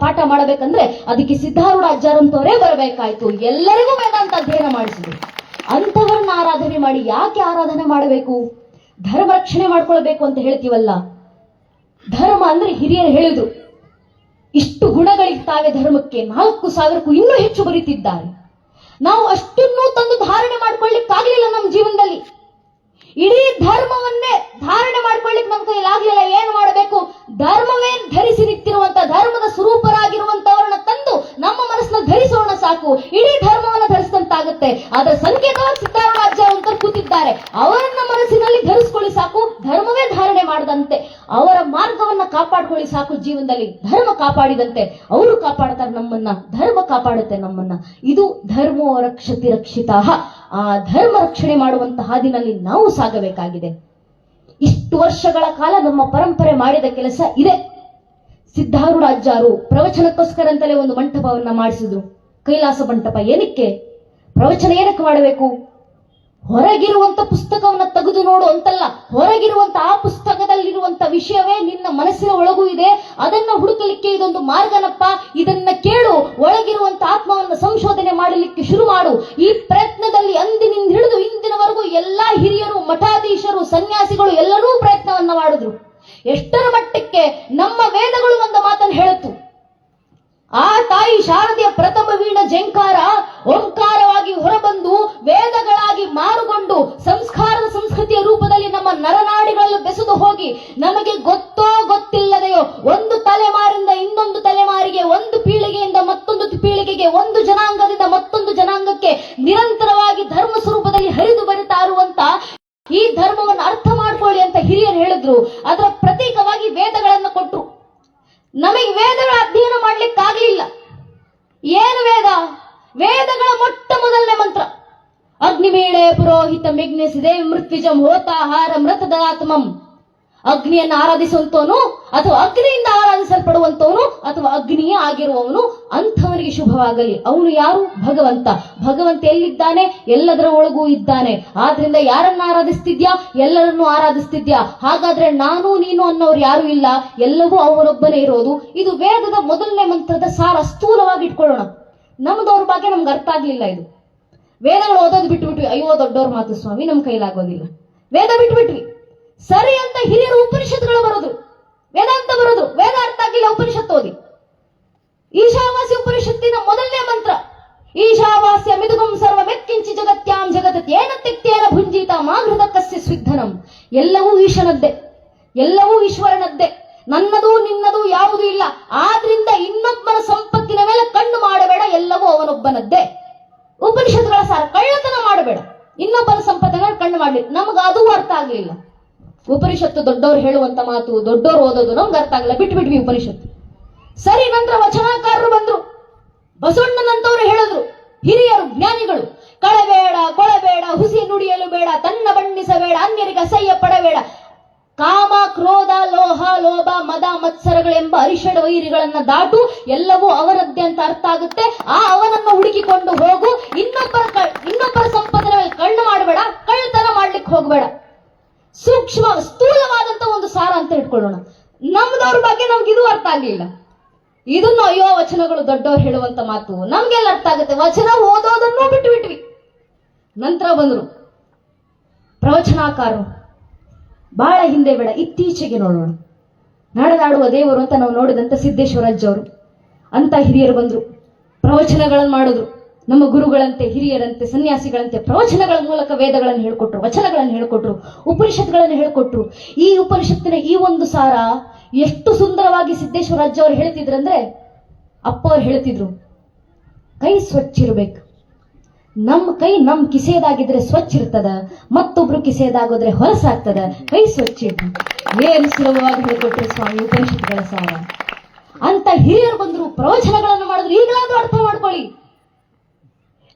S1: ಪಾಠ ಮಾಡಬೇಕಂದ್ರೆ ಅದಕ್ಕೆ ಸಿದ್ಧಾರೂಢಾಚಾರ್ಯ ಅಂತವರೇ ಬರಬೇಕಾಯ್ತು. ಎಲ್ಲರಿಗೂ ವೇದಾಂತ ಅಧ್ಯಯನ ಮಾಡಿಸಿದ್ರು. ಅಂತವರನ್ನ ಆರಾಧನೆ ಮಾಡಿ ಯಾಕೆ ಆರಾಧನೆ ಮಾಡಬೇಕು? ಧರ್ಮ ರಕ್ಷಣೆ ಮಾಡ್ಕೊಳ್ಬೇಕು ಅಂತ ಹೇಳ್ತೀವಲ್ಲ. ಧರ್ಮ ಅಂದ್ರೆ ಹಿರಿಯರು ಹೇಳಿದ್ರು, ಇಷ್ಟು ಗುಣಗಳಿರ್ತಾವೆ ಧರ್ಮಕ್ಕೆ, 4,000ಕ್ಕೂ ಇನ್ನೂ ಹೆಚ್ಚು ಬರೀತಿದ್ದಾರೆ. ನಾವು ಅಷ್ಟನ್ನೂ ತಂದು ಧಾರಣೆ ಮಾಡ್ಕೊಳ್ಳಿಕ್ಕಾಗ್ಲಿಲ್ಲ ನಮ್ಮ ಜೀವನದಲ್ಲಿ. ಇಡೀ ಧರ್ಮವನ್ನೇ ಧಾರಣೆ ಮಾಡ್ಕೊಳ್ಳಿಕ್ ನಮ್ಮ ಕೈಯಲ್ಲಿ ಆಗ್ಲಿಲ್ಲ. ಏನ್ ಮಾಡಬೇಕು? ಧರ್ಮವೇ ಧರಿಸಿ ನಿಂತಿರುವಂತ, ಧರ್ಮದ ಸ್ವರೂಪರಾಗಿರುವಂತವರನ್ನ ತಂದು ನಮ್ಮ ಮನಸ್ಸನ್ನ ಧರಿಸೋಣ ಸಾಕು, ಇಡೀ ಧರ್ಮವನ್ನ ಧರಿಸಿದಂತಾಗುತ್ತೆ. ಅದರ ಸಂಕೇತವಾಗಿ ಸಿದ್ಧಾರೂಢಾಚಾರ್ಯ ಅಂತ ಕೂತಿದ್ದಾರೆ. ಅವರನ್ನ ಮನಸ್ಸಿನಲ್ಲಿ ಧರಿಸ್ಕೊಳ್ಳಿ ಸಾಕು, ಧರ್ಮವೇ ಧಾರಣೆ ಮಾಡದಂತೆ. ಅವರ ಮಾರ್ಗವನ್ನ ಕಾಪಾಡ್ಕೊಳ್ಳಿ ಸಾಕು. ಜೀವನದಲ್ಲಿ ಧರ್ಮ ಕಾಪಾಡಿದಂತೆ ಅವರು ಕಾಪಾಡ್ತಾರೆ ನಮ್ಮನ್ನ, ಧರ್ಮ ಕಾಪಾಡುತ್ತೆ ನಮ್ಮನ್ನ. ಇದು ಧರ್ಮೋ ರಕ್ಷತಿ ರಕ್ಷಿತಃ. ಆ ಧರ್ಮ ರಕ್ಷಣೆ ಮಾಡುವಂತ ಹಾದಿನಲ್ಲಿ ನಾವು ಸಾಗಬೇಕಾಗಿದೆ. ಇಷ್ಟು ವರ್ಷಗಳ ಕಾಲ ನಮ್ಮ ಪರಂಪರೆ ಮಾಡಿದ ಕೆಲಸ ಇದೆ. ಸಿದ್ಧಾರೂಢಾಚಾರ್ಯರು ಪ್ರವಚನಕ್ಕೋಸ್ಕರ ಅಂತಲೇ ಒಂದು ಮಂಟಪವನ್ನ ಮಾಡಿಸಿದ್ರು, ಕೈಲಾಸ ಮಂಟಪ. ಏನಕ್ಕೆ ಪ್ರವಚನ ಏನಕ್ಕೆ ಮಾಡಬೇಕು? ಹೊರಗಿರುವಂತ ಪುಸ್ತಕವನ್ನ ತೆಗೆದು ನೋಡು ಅಂತಲ್ಲ, ಹೊರಗಿರುವಂತ ಆ ಪುಸ್ತಕದಲ್ಲಿರುವಂತ ವಿಷಯವೇ ನಿನ್ನ ಮನಸ್ಸಿನ ಒಳಗೂ ಇದೆ. ಅದನ್ನ ಹುಡುಕಲಿಕ್ಕೆ ಇದೊಂದು ಮಾರ್ಗನಪ್ಪ. ಇದನ್ನ ಕೇಳು, ಒಳಗಿರುವಂತ ಆತ್ಮವನ್ನ ಸಂಶೋಧನೆ ಮಾಡಲಿಕ್ಕೆ ಶುರು ಮಾಡು. ಈ ಪ್ರಯತ್ನದಲ್ಲಿ ಅಂದಿನಿಂದ ಹಿಡಿದು ಇಂದಿನವರೆಗೂ ಎಲ್ಲಾ ಹಿರಿಯರು, ಮಠಾಧೀಶರು, ಸನ್ಯಾಸಿಗಳು ಎಲ್ಲರೂ ಪ್ರಯತ್ನವನ್ನ ಮಾಡಿದ್ರು. ಎಷ್ಟರ ಮಟ್ಟಕ್ಕೆ ನಮ್ಮ ವೇದಗಳು ಒಂದು ಮಾತನ್ನು ಹೇಳುತ್ತು, ಆ ತಾಯಿ ಶಾರದೆಯ ಪ್ರಥಮ ವೀಣ ಜಂಕಾರ ಓಂಕಾರವಾಗಿ ಹೊರಬಂದು ವೇದಗಳಾಗಿ ಮಾರುಗೊಂಡು ಸಂಸ್ಕಾರದ ಸಂಸ್ಕೃತಿಯ ರೂಪದಲ್ಲಿ ನಮ್ಮ ನರನಾಡಿಗಳಲ್ಲಿ ಬೆಸೆದು ಹೋಗಿ ನಮಗೆ ಗೊತ್ತೋ ಗೊತ್ತಿಲ್ಲದೆಯೋ ಒಂದು ತಲೆಮಾರಿಂದ ಇನ್ನೊಂದು ತಲೆಮಾರಿಗೆ, ಒಂದು ಪೀಳಿಗೆಯಿಂದ ಮತ್ತೊಂದು ಪೀಳಿಗೆಗೆ, ಒಂದು ಜನಾಂಗದಿಂದ ಮತ್ತೊಂದು ಜನಾಂಗಕ್ಕೆ ನಿರಂತರವಾಗಿ ಧರ್ಮ ಸ್ವರೂಪದಲ್ಲಿ ಹರಿದು ಬರುತ್ತಾ ಇರುವಂತ ಈ ಧರ್ಮವನ್ನು ಅರ್ಥ ಮಾಡ್ಕೊಳ್ಳಿ ಅಂತ ಹಿರಿಯರು ಹೇಳಿದ್ರು. ಅದರ ಪ್ರತೀಕವಾಗಿ ವೇದಗಳನ್ನು ಕೊಟ್ರು. ನಮಗೆ ವೇದಗಳ ಅಧ್ಯಯನ ಮಾಡ್ಲಿಕ್ಕಾಗಲಿಲ್ಲ. ಏನು ವೇದ? ವೇದಗಳ ಮೊಟ್ಟ ಮೊದಲನೇ ಮಂತ್ರ ಅಗ್ನಿಮೇಳೆ ಪುರೋಹಿತ ಮೆಗ್ನೆಸಿದೆ ಮೃತ್ಯುಜಂ ಹೋತಾಹಾರ ಮೃತದಾತ್ಮಂ. ಅಗ್ನಿಯನ್ನು ಆರಾಧಿಸುವಂತವನು ಅಥವಾ ಅಗ್ನಿಯಿಂದ ಆರಾಧಿಸಲ್ಪಡುವಂತವನು ಅಥವಾ ಅಗ್ನಿಯೇ ಆಗಿರುವವನು, ಅಂಥವನಿಗೆ ಶುಭವಾಗಲಿ. ಅವನು ಯಾರು? ಭಗವಂತ. ಭಗವಂತ ಎಲ್ಲಿದ್ದಾನೆ? ಎಲ್ಲದರ ಒಳಗೂ ಇದ್ದಾನೆ. ಆದ್ರಿಂದ ಯಾರನ್ನ ಆರಾಧಿಸ್ತಿದ್ಯಾ? ಎಲ್ಲರನ್ನೂ ಆರಾಧಿಸ್ತಿದ್ಯಾ. ಹಾಗಾದ್ರೆ ನಾನು ನೀನು ಅನ್ನೋರು ಯಾರು ಇಲ್ಲ, ಎಲ್ಲವೂ ಅವರೊಬ್ಬನೇ ಇರೋದು. ಇದು ವೇದದ ಮೊದಲನೇ ಮಂತ್ರದ ಸಾರ. ಸ್ಥೂಲವಾಗಿ ಇಟ್ಕೊಳ್ಳೋಣ. ನಮ್ಮ ದೌರ್ಭಾಗ್ಯ ನಮ್ಗೆ ಅರ್ಥ ಆಗ್ಲಿಲ್ಲ. ಇದು ವೇದಗಳು ಓದೋದು ಬಿಟ್ಬಿಟ್ವಿ. ಅಯ್ಯೋ ದೊಡ್ಡವ್ರ ಮಾತು ಸ್ವಾಮಿ, ನಮ್ ಕೈಲಾಗೋದಿಲ್ಲ. ವೇದ ಬಿಟ್ಬಿಟ್ವಿ. ಸರಿ ಅಂತ ಹಿರಿಯರು ಉಪನಿಷತ್ಗಳು ಬರೋದು, ವೇದಾಂತ ಬರೋದು. ವೇದ ಅರ್ಥ ಆಗಿಲ್ಲ, ಉಪನಿಷತ್ ಓದಿ. ಈಶಾವಾಸ್ಯ ಉಪನಿಷತ್ತಿನ ಮೊದಲನೇ ಮಂತ್ರ ಈಶಾವಾಸ್ಯ ಮಿದುಗಂ ಸರ್ವ ಮೆತ್ಕಿಂಚಿ ಜಗತ್ಯಾಂ ಜಗತ್ ಏನ ತೆಕ್ತೇನ ಭುಂಜಿತ ಮಾಘೃತ ಕಸ್ಯ ಸ್ವಿಧನಂ. ಎಲ್ಲವೂ ಈಶನದ್ದೇ, ಎಲ್ಲವೂ ಈಶ್ವರನದ್ದೇ. ನನ್ನದು ನಿನ್ನದು ಯಾವುದೂ ಇಲ್ಲ. ಆದ್ರಿಂದ ಇನ್ನೊಬ್ಬನ ಸಂಪತ್ತಿನ ಮೇಲೆ ಕಣ್ಣು ಮಾಡಬೇಡ, ಎಲ್ಲವೂ ಅವನೊಬ್ಬನದ್ದೇ. ಉಪನಿಷತ್ಗಳ ಸಾರ. ಕಳ್ಳತನ ಮಾಡಬೇಡ, ಇನ್ನೊಬ್ಬನ ಸಂಪತ್ತಿನ ಕಣ್ಣು ಮಾಡಲಿ. ನಮ್ಗೆ ಅದು ಅರ್ಥ ಆಗ್ಲಿಲ್ಲ. ಉಪನಿಷತ್ತು ದೊಡ್ಡವರು ಹೇಳುವಂತ ಮಾತು, ದೊಡ್ಡವರು ಓದೋದು ನಮ್ಗೆ ಅರ್ಥ ಆಗಲ್ಲ, ಬಿಟ್ಬಿಟ್ವಿ ಉಪನಿಷತ್ತು. ಸರಿ, ನಂತರ ವಚನಕಾರರು ಬಂದ್ರು. ಬಸವಣ್ಣನಂತವ್ರು ಹೇಳಿದ್ರು, ಹಿರಿಯರು ಜ್ಞಾನಿಗಳು, ಕಳಬೇಡ ಕೊಳಬೇಡ ಹುಸಿ ನುಡಿಯಲು ಬೇಡ, ತನ್ನ ಬಣ್ಣಿಸಬೇಡ ಅನ್ಯರಿಗೆ ಅಸಹ್ಯ ಪಡಬೇಡ, ಕಾಮ ಕ್ರೋಧ ಲೋಹ ಲೋಭ ಮದ ಮತ್ಸರಗಳೆಂಬ ಅರಿಷಡ್ ವೈರಿಗಳನ್ನ ದಾಟು, ಎಲ್ಲವೂ ಅವನದ್ದೇ ಅಂತ ಅರ್ಥ ಆಗುತ್ತೆ. ಆ ಅವನನ್ನು ಹುಡುಕಿಕೊಂಡು ಹೋಗು. ಇನ್ನೊಬ್ಬರ ಸಂಪತ್ತಿನ ಮೇಲೆ ಕಣ್ಣು ಮಾಡಬೇಡ, ಕಳ್ಳತನ ಮಾಡ್ಲಿಕ್ಕೆ ಹೋಗ್ಬೇಡ. ಸೂಕ್ಷ್ಮ ಸ್ಥೂಲವಾದಂತ ಒಂದು ಸಾರ ಅಂತ ಇಟ್ಕೊಳ್ಳೋಣ. ನಮ್ದವ್ರ ಬಗ್ಗೆ ನಮ್ಗೆ ಇದು ಅರ್ಥ ಆಗ್ಲಿಲ್ಲ. ಇದನ್ನು ಅಯ್ಯೋ ವಚನಗಳು ದೊಡ್ಡವ್ರು ಹೇಳುವಂತ ಮಾತು ನಮ್ಗೆಲ್ಲ ಅರ್ಥ ಆಗುತ್ತೆ. ವಚನ ಓದೋದನ್ನು ಬಿಟ್ಟು ಬಿಟ್ವಿ. ನಂತರ ಬಂದ್ರು ಪ್ರವಚನಾಕಾರರು. ಬಹಳ ಹಿಂದೆ ಬೇಡ, ಇತ್ತೀಚೆಗೆ ನೋಡೋಣ. ನಡೆದಾಡುವ ದೇವರು ಅಂತ ನಾವು ನೋಡಿದಂತ ಸಿದ್ದೇಶ್ವರಜ್ಜವರು ಅಂತ ಹಿರಿಯರು ಬಂದ್ರು. ಪ್ರವಚನಗಳನ್ನು ಮಾಡಿದ್ರು. ನಮ್ಮ ಗುರುಗಳಂತೆ, ಹಿರಿಯರಂತೆ, ಸನ್ಯಾಸಿಗಳಂತೆ ಪ್ರವಚನಗಳ ಮೂಲಕ ವೇದಗಳನ್ನು ಹೇಳ್ಕೊಟ್ರು, ವಚನಗಳನ್ನು ಹೇಳ್ಕೊಟ್ರು, ಉಪನಿಷತ್ಗಳನ್ನು ಹೇಳ್ಕೊಟ್ರು. ಈ ಉಪನಿಷತ್ತಿನ ಈ ಒಂದು ಸಾರ ಎಷ್ಟು ಸುಂದರವಾಗಿ ಸಿದ್ದೇಶ್ವರಜ್ಜ ಅವರು ಹೇಳ್ತಿದ್ರಂದ್ರೆ, ಅಪ್ಪ ಅವ್ರು ಹೇಳ್ತಿದ್ರು, ಕೈ ಸ್ವಚ್ಛ ಇರ್ಬೇಕು. ನಮ್ಮ ಕೈ ನಮ್ ಕಿಸೆದಾಗಿದ್ರೆ ಸ್ವಚ್ಛ ಇರ್ತದ, ಮತ್ತೊಬ್ರು ಕಿಸೆದಾಗೋದ್ರೆ ಹೊಲಸಾಗ್ತದ. ಕೈ ಸ್ವಚ್ಛ ಇರ್ಬೇಕು. ಏನು ಸುಲಭವಾಗಿ ಹೇಳ್ಕೊಟ್ರು ಸ್ವಾಮಿ ಉಪನಿಷತ್ಗಳ ಸಾರ ಅಂತ ಹಿರಿಯರು ಬಂದ್ರು. ಪ್ರವಚನಗಳನ್ನು ಮಾಡಿದ್ರು. ಈಗಲಾದ್ರೂ ಅರ್ಥ ಮಾಡ್ಕೊಳ್ಳಿ.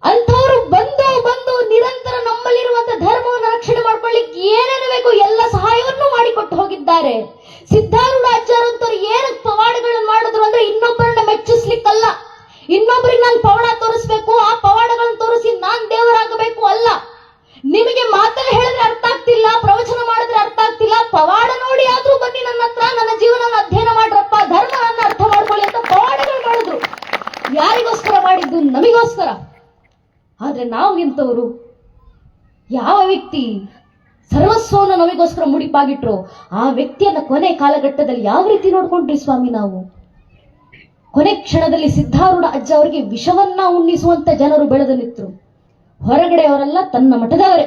S1: ಅಂಥವ್ರು ಬಂದು ನಿರಂತರ ನಮ್ಮಲ್ಲಿರುವಂತಹ ಧರ್ಮವನ್ನು ರಕ್ಷಣೆ ಮಾಡ್ಕೊಳ್ಳಿಕ್ಕೆ ಏನೇನು ಬೇಕು ಎಲ್ಲ ಸಹಾಯವನ್ನು ಮಾಡಿಕೊಟ್ಟು ಹೋಗಿದ್ದಾರೆ. ಸಿದ್ಧಾರೂಢ ಆಚಾರ್ಯಂತವ್ರು ಏನು ಪವಾಡಗಳನ್ನು ಮಾಡಿದ್ರು ಅಂದ್ರೆ ಇನ್ನೊಬ್ಬರನ್ನ ಮೆಚ್ಚಿಸ್ಲಿಕ್ಕಲ್ಲ, ಇನ್ನೊಬ್ಬರಿಗೆ ನಾನು ಪವಾಡ ತೋರಿಸ್ಬೇಕು, ಆ ಪವಾಡಗಳನ್ನು ತೋರಿಸಿ ನಾನ್ ದೇವರಾಗಬೇಕು ಅಲ್ಲ. ನಿಮಗೆ ಮಾತಲ್ಲಿ ಹೇಳಿದ್ರೆ ಅರ್ಥ ಆಗ್ತಿಲ್ಲ, ಪ್ರವಚನ ಮಾಡಿದ್ರೆ ಅರ್ಥ ಆಗ್ತಿಲ್ಲ, ಪವಾಡ ನೋಡಿ ಆದ್ರೂ ಬನ್ನಿ ನನ್ನ ಹತ್ರ, ನನ್ನ ಜೀವನ ಅಧ್ಯಯನ ಮಾಡ್ರಪ್ಪ, ಧರ್ಮವನ್ನು ಅರ್ಥ ಮಾಡ್ಕೊಳ್ಳಿ ಅಂತ ಪವಾಡಗಳು ಮಾಡಿದ್ರು. ಯಾರಿಗೋಸ್ಕರ ಮಾಡಿದ್ದು? ನಮಗೋಸ್ಕರ. ಆದ್ರೆ ನಾವು ಎಂತವರು? ಯಾವ ವ್ಯಕ್ತಿ ಸರ್ವಸ್ವವನ್ನು ನಮಗೋಸ್ಕರ ಮುಡಿಪಾಗಿಟ್ರು ಆ ವ್ಯಕ್ತಿಯನ್ನ ಕೊನೆ ಕಾಲಘಟ್ಟದಲ್ಲಿ ಯಾವ ರೀತಿ ನೋಡ್ಕೊಂಡ್ರಿ ಸ್ವಾಮಿ ನಾವು? ಕೊನೆ ಕ್ಷಣದಲ್ಲಿ ಸಿದ್ಧಾರೂಢ ಅಜ್ಜ ಅವರಿಗೆ ವಿಷವನ್ನ ಉಣ್ಣಿಸುವಂತ ಜನರು ಬೆಳೆದು ನಿಂತರು. ಹೊರಗಡೆ ಅವರೆಲ್ಲ ತನ್ನ ಮಠದವರೇ.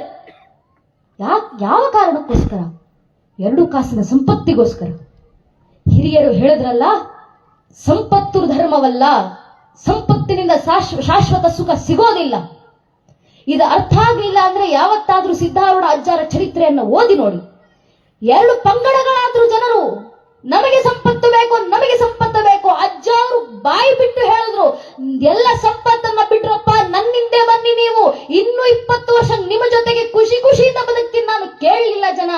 S1: ಯಾವ ಕಾರಣಕ್ಕೋಸ್ಕರ? 2 ಕಾಸಿನ ಸಂಪತ್ತಿಗೋಸ್ಕರ. ಹಿರಿಯರು ಹೇಳಿದ್ರಲ್ಲ, ಸಂಪತ್ತು ಧರ್ಮವಲ್ಲ, ಸಂಪತ್ತಿನಿಂದ ಶಾಶ್ವತ ಸುಖ ಸಿಗೋದಿಲ್ಲ. ಇದು ಅರ್ಥ ಆಗ್ಲಿಲ್ಲ ಅಂದ್ರೆ ಯಾವತ್ತಾದ್ರೂ ಸಿದ್ಧಾರೂಢ ಅಜ್ಜರ ಚರಿತ್ರೆಯನ್ನು ಓದಿ ನೋಡಿ. 2 ಪಂಗಡಗಳಾದ್ರೂ ಜನರು, ನಮಗೆ ಸಂಪತ್ತು ಬೇಕು, ನಮಗೆ ಸಂಪತ್ತು ಬೇಕು. ಅಜ್ಜ ಅವರು ಬಾಯಿ ಬಿಟ್ಟು ಹೇಳಿದ್ರು, ಎಲ್ಲ ಸಂಪತ್ತನ್ನ ಬಿಟ್ರಪ್ಪ, ನನ್ನಿಂದೆ ಬನ್ನಿ ನೀವು, ಇನ್ನು 20 ವರ್ಷ ನಿಮ್ಮ ಜೊತೆಗೆ ಖುಷಿ ಖುಷಿಯಿಂದ ಬದುಕ್ತೀನಿ. ನಾನು ಕೇಳಲಿಲ್ಲ ಜನ.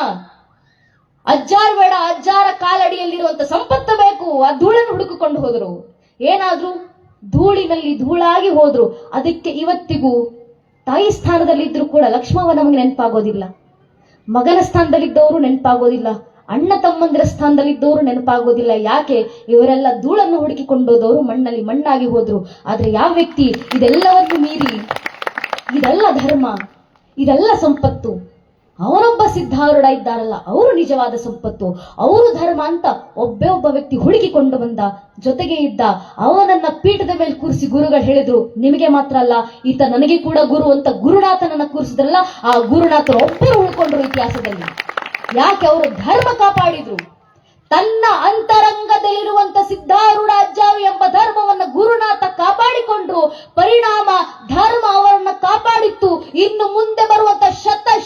S1: ಅಜ್ಜಾರ್ ಬೇಡ, ಅಜ್ಜಾರ ಕಾಲಡಿಯಲ್ಲಿರುವಂತ ಸಂಪತ್ತು ಬೇಕು. ಆ ಧೂಳನ್ನು ಹುಡುಕಿಕೊಂಡು ಹೋದ್ರು. ಏನಾದ್ರು ಧೂಳಿನಲ್ಲಿ ಧೂಳಾಗಿ ಹೋದ್ರು. ಅದಕ್ಕೆ ಇವತ್ತಿಗೂ ತಾಯಿ ಸ್ಥಾನದಲ್ಲಿದ್ರು ಕೂಡ ಲಕ್ಷ್ಮವ್ವ ನಮಗೆ ನೆನಪಾಗೋದಿಲ್ಲ, ಮಗನ ಸ್ಥಾನದಲ್ಲಿದ್ದವರು ನೆನಪಾಗೋದಿಲ್ಲ, ಅಣ್ಣ ತಮ್ಮಂದಿರ ಸ್ಥಾನದಲ್ಲಿದ್ದವರು ನೆನಪಾಗೋದಿಲ್ಲ. ಯಾಕೆ? ಇವರೆಲ್ಲ ಧೂಳನ್ನು ಹುಡುಕಿಕೊಂಡೋದವರು ಮಣ್ಣಲ್ಲಿ ಮಣ್ಣಾಗಿ ಹೋದ್ರು. ಆದ್ರೆ ಯಾವ ವ್ಯಕ್ತಿ ಇದೆಲ್ಲವನ್ನು ಮೀರಿ, ಇದೆಲ್ಲ ಧರ್ಮ, ಇದೆಲ್ಲ ಸಂಪತ್ತು, ಅವನೊಬ್ಬ ಸಿದ್ಧಾರೂಢ ಇದ್ದಾರಲ್ಲ, ಅವರು ನಿಜವಾದ ಸಂಪತ್ತು, ಅವರು ಧರ್ಮ ಅಂತ ಒಬ್ಬ ವ್ಯಕ್ತಿ ಹುಡುಕಿಕೊಂಡು ಬಂದ, ಜೊತೆಗೆ ಇದ್ದ. ಅವನನ್ನ ಪೀಠದ ಮೇಲೆ ಕೂರಿಸಿ ಗುರುಗಳು ಹೇಳಿದ್ರು, ನಿಮಗೆ ಮಾತ್ರ ಅಲ್ಲ ಈತ ನನಗೆ ಕೂಡ ಗುರು ಅಂತ ಗುರುನಾಥನನ್ನ ಕೂರಿಸಿದ್ರಲ್ಲ, ಆ ಗುರುನಾಥರು ಒಬ್ಬರು ಉಳ್ಕೊಂಡ್ರು ಇತಿಹಾಸದಲ್ಲಿ. ಯಾಕೆ? ಅವರು ಧರ್ಮ ಕಾಪಾಡಿದ್ರು. ತನ್ನ ಅಂತರಂಗದಲ್ಲಿರುವಂತ ಸಿದ್ಧಾರೂಢ ಅಜ್ಜಾರು ಎಂಬ ಧರ್ಮವನ್ನ ಗುರುನಾಥ ಕಾಪಾಡಿಕೊಂಡ್ರು. ಪರಿಣಾಮ ಧರ್ಮ ಅವರನ್ನ ಕಾಪಾಡಿತ್ತು. ಇನ್ನು ಮುಂದೆ ಬರುವಂತ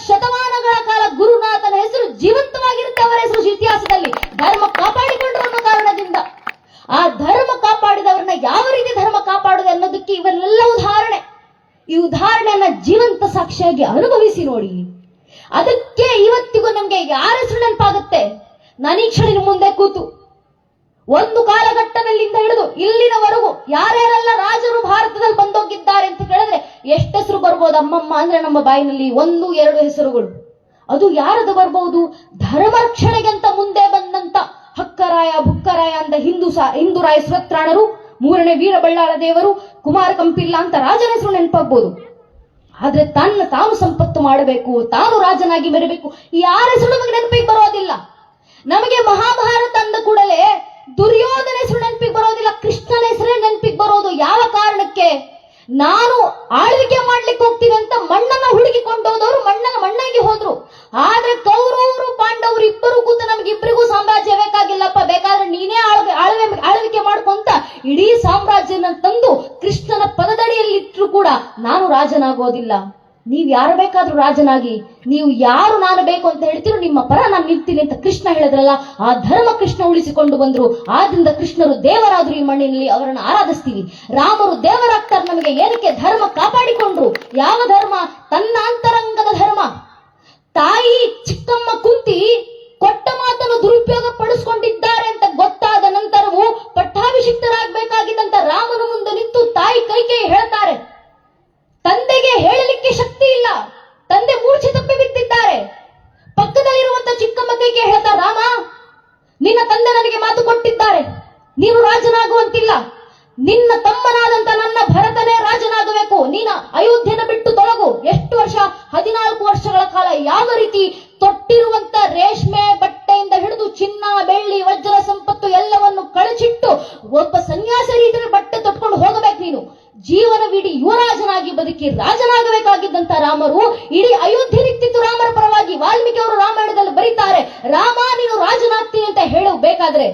S1: ಶತಮಾನಗಳ ಕಾಲ ಗುರುನಾಥನ ಹೆಸರು ಜೀವಂತವಾಗಿರುತ್ತೆ, ಅವರ ಹೆಸರು ಇತಿಹಾಸದಲ್ಲಿ. ಧರ್ಮ ಕಾಪಾಡಿಕೊಂಡ್ರು ಅನ್ನೋ ಕಾರಣದಿಂದ. ಆ ಧರ್ಮ ಕಾಪಾಡಿದವರನ್ನ ಯಾವ ರೀತಿ ಧರ್ಮ ಕಾಪಾಡುದು ಅನ್ನೋದಕ್ಕೆ ಇವೆಲ್ಲ ಉದಾಹರಣೆ. ಈ ಉದಾಹರಣೆಯನ್ನ ಜೀವಂತ ಸಾಕ್ಷಿಯಾಗಿ ಅನುಭವಿಸಿ ನೋಡಿ. ಅದಕ್ಕೆ ಇವತ್ತಿಗೂ ನಮ್ಗೆ ಯಾರ ಹೆಸರು ನೆನಪಾಗುತ್ತೆ? ನಾನು ಈ ಕ್ಷಣ ಮುಂದೆ ಕೂತು ಒಂದು ಕಾಲಘಟ್ಟದಲ್ಲಿಂದ ಹಿಡಿದು ಇಲ್ಲಿನವರೆಗೂ ಯಾರ್ಯಾರೆಲ್ಲ ರಾಜರು ಭಾರತದಲ್ಲಿ ಬಂದೋಗಿದ್ದಾರೆ ಅಂತ ಕೇಳಿದ್ರೆ ಎಷ್ಟು ಹೆಸರು ಬರ್ಬೋದು? ಅಮ್ಮಮ್ಮ ಅಂದ್ರೆ ನಮ್ಮ ಬಾಯಿನಲ್ಲಿ 1-2 ಹೆಸರುಗಳು. ಅದು ಯಾರದು ಬರ್ಬಹುದು? ಧರ್ಮ ರಕ್ಷಣೆಗೆ ಅಂತ ಮುಂದೆ ಬಂದಂತ ಹಕ್ಕರಾಯ, ಬುಕ್ಕರಾಯ ಅಂತ ಹಿಂದೂರಾಯ ಸುರತ್ರಾಣರು, 3ನೇ ವೀರಬಳ್ಳಾಳ ದೇವರು, ಕುಮಾರ ಕಂಪಿಲ್ಲ ಅಂತ ರಾಜನ ಹೆಸರು ನೆನಪಾಗ್ಬೋದು. ಆದ್ರೆ ತಾನು ಸಂಪತ್ತು ಮಾಡಬೇಕು, ತಾನು ರಾಜನಾಗಿ ಮೆರಬೇಕು, ಯಾರ ಹೆಸರು ನಮಗೆ ನೆನಪಿಗೆ ಬರೋದಿಲ್ಲ. ನಮಗೆ ಮಹಾಭಾರತ ಅಂದ ಕೂಡಲೇ ದುರ್ಯೋಧನ ಹೆಸರು ನೆನಪಿಗೆ ಬರೋದಿಲ್ಲ, ಕೃಷ್ಣನ ಹೆಸರೇ ನೆನಪಿಗೆ ಬರೋದು. ಯಾವ ಕಾರಣಕ್ಕೆ? ನಾನು ಆಳ್ವಿಕೆ ಮಾಡ್ಲಿಕ್ಕೆ ಹೋಗ್ತೀನಿ ಅಂತ ಮಣ್ಣನ್ನ ಹುಡುಕಿಕೊಂಡು ಹೋದವರು ಮಣ್ಣಾಗಿ ಹೋದ್ರು. ಆದ್ರೆ ಕೌರವರು ಪಾಂಡವರು ಇಬ್ಬರು ಕೂತ ನಮ್ಗಿಬ್ಬರಿಗೂ ಸಾಮ್ರಾಜ್ಯ ಬೇಕಾಗಿಲ್ಲಪ್ಪ, ಬೇಕಾದ್ರೆ ನೀನೇ ಆಳ್ವಿಕೆ ಮಾಡ್ಕೊಂತ ಇಡೀ ಸಾಮ್ರಾಜ್ಯನ ತಂದು ಕೃಷ್ಣನ ಪದದಡಿಯಲ್ಲಿ ಇಟ್ಟರು ಕೂಡ ನಾನು ರಾಜನಾಗೋದಿಲ್ಲ. ನೀವ್ ಯಾರು ಬೇಕಾದ್ರೂ ರಾಜನಾಗಿ, ನೀವು ಯಾರು ನಾನು ಬೇಕು ಅಂತ ಹೇಳ್ತೀರೋ ನಿಮ್ಮ ಪರ ನಾನು ನಿಲ್ತೀನಿ ಅಂತ ಕೃಷ್ಣ ಹೇಳಿದ್ರಲ್ಲ, ಆ ಧರ್ಮ ಕೃಷ್ಣ ಉಳಿಸಿಕೊಂಡು ಬಂದ್ರು. ಆದ್ರಿಂದ ಕೃಷ್ಣರು ದೇವರಾದ್ರು ಈ ಮಣ್ಣಿನಲ್ಲಿ, ಅವರನ್ನು ಆರಾಧಿಸ್ತೀವಿ. ರಾಮರು ದೇವರಾಗ್ತಾರೆ ನಮಗೆ ಏನಕ್ಕೆ? ಧರ್ಮ ಕಾಪಾಡಿಕೊಂಡ್ರು. ಯಾವ ಧರ್ಮ? ತನ್ನ ಅಂತರಂಗದ ಧರ್ಮ. ತಾಯಿ ಚಿಕ್ಕಮ್ಮ ಕುಂತಿ ಕೊಟ್ಟ ಮಾತನ್ನು ದುರುಪಯೋಗ ಪಡಿಸ್ಕೊಂಡಿದ್ದಾರೆ ಅಂತ ಗೊತ್ತಾದ ನಂತರವೂ ಪಟ್ಟಾಭಿಷಿಕ್ತರಾಗಬೇಕಾಗಿದ್ದಂತ ರಾಮನ ಮುಂದೆ ನಿಂತು ತಾಯಿ ಕೈಕೇಯಿ ಹೇಳ್ತಾರೆ, ತಂದೆಗೆ ಹೇಳಲಿಕ್ಕೆ ಶಕ್ತಿ ಇಲ್ಲ, ತಂದೆ ಮೂರ್ಛೆ ತಪ್ಪಿ ಬಿದ್ದಿದ್ದಾರೆ. ಪಕ್ಕದಲ್ಲಿರುವಂತ ಚಿಕ್ಕಮ್ಮ ಕೈಗೆ ಹೇಳ್ತಾರೆ, ರಾಮ ನಿನ್ನ ತಂದೆ ನನಗೆ ಮಾತು ಕೊಟ್ಟಿದ್ದಾರೆ, ನೀನು ರಾಜನಾಗುವಂತಿಲ್ಲ, ನಿನ್ನ ತಮ್ಮನಾದಂತ ನನ್ನ ಭರತನೇ ರಾಜನಾಗಬೇಕು, ನೀನ ಅಯೋಧ್ಯೆನ ಬಿಟ್ಟು ತೊಲಗು. ಎಷ್ಟು ವರ್ಷ? 14 ವರ್ಷಗಳ ಕಾಲ ಯಾವ ರೀತಿ ತೊಟ್ಟಿರುವಂತ ರೇಷ್ಮೆ ಬಟ್ಟೆಯಿಂದ ಹಿಡಿದು ಚಿನ್ನ, ಬೆಳ್ಳಿ, ವಜ್ರ ಸಂಪತ್ತು ಎಲ್ಲವನ್ನು ಕಳಚಿಟ್ಟು ಒಬ್ಬ ಸನ್ಯಾಸ ರೀತಿಯಲ್ಲಿ ಬಟ್ಟೆ ತೊಟ್ಕೊಂಡು ಹೋಗಬೇಕು. ನೀನು ಜೀವನವಿಡೀ ಯುವರಾಜನಾಗಿ ಬದುಕಿ ರಾಜನಾಗಬೇಕಾಗಿದ್ದಂತ ರಾಮರು ಇಡೀ ಅಯೋಧ್ಯೆ ನಿಂತಿತ್ತು ರಾಮರ ಪರವಾಗಿ. ವಾಲ್ಮೀಕಿ ಅವರು ರಾಮಾಯಣದಲ್ಲಿ ಬರೀತಾರೆ, ರಾಮ ನೀನು ರಾಜನಾಗ್ತೀನಿ ಅಂತ ಹೇಳಬೇಕಾದ್ರೆ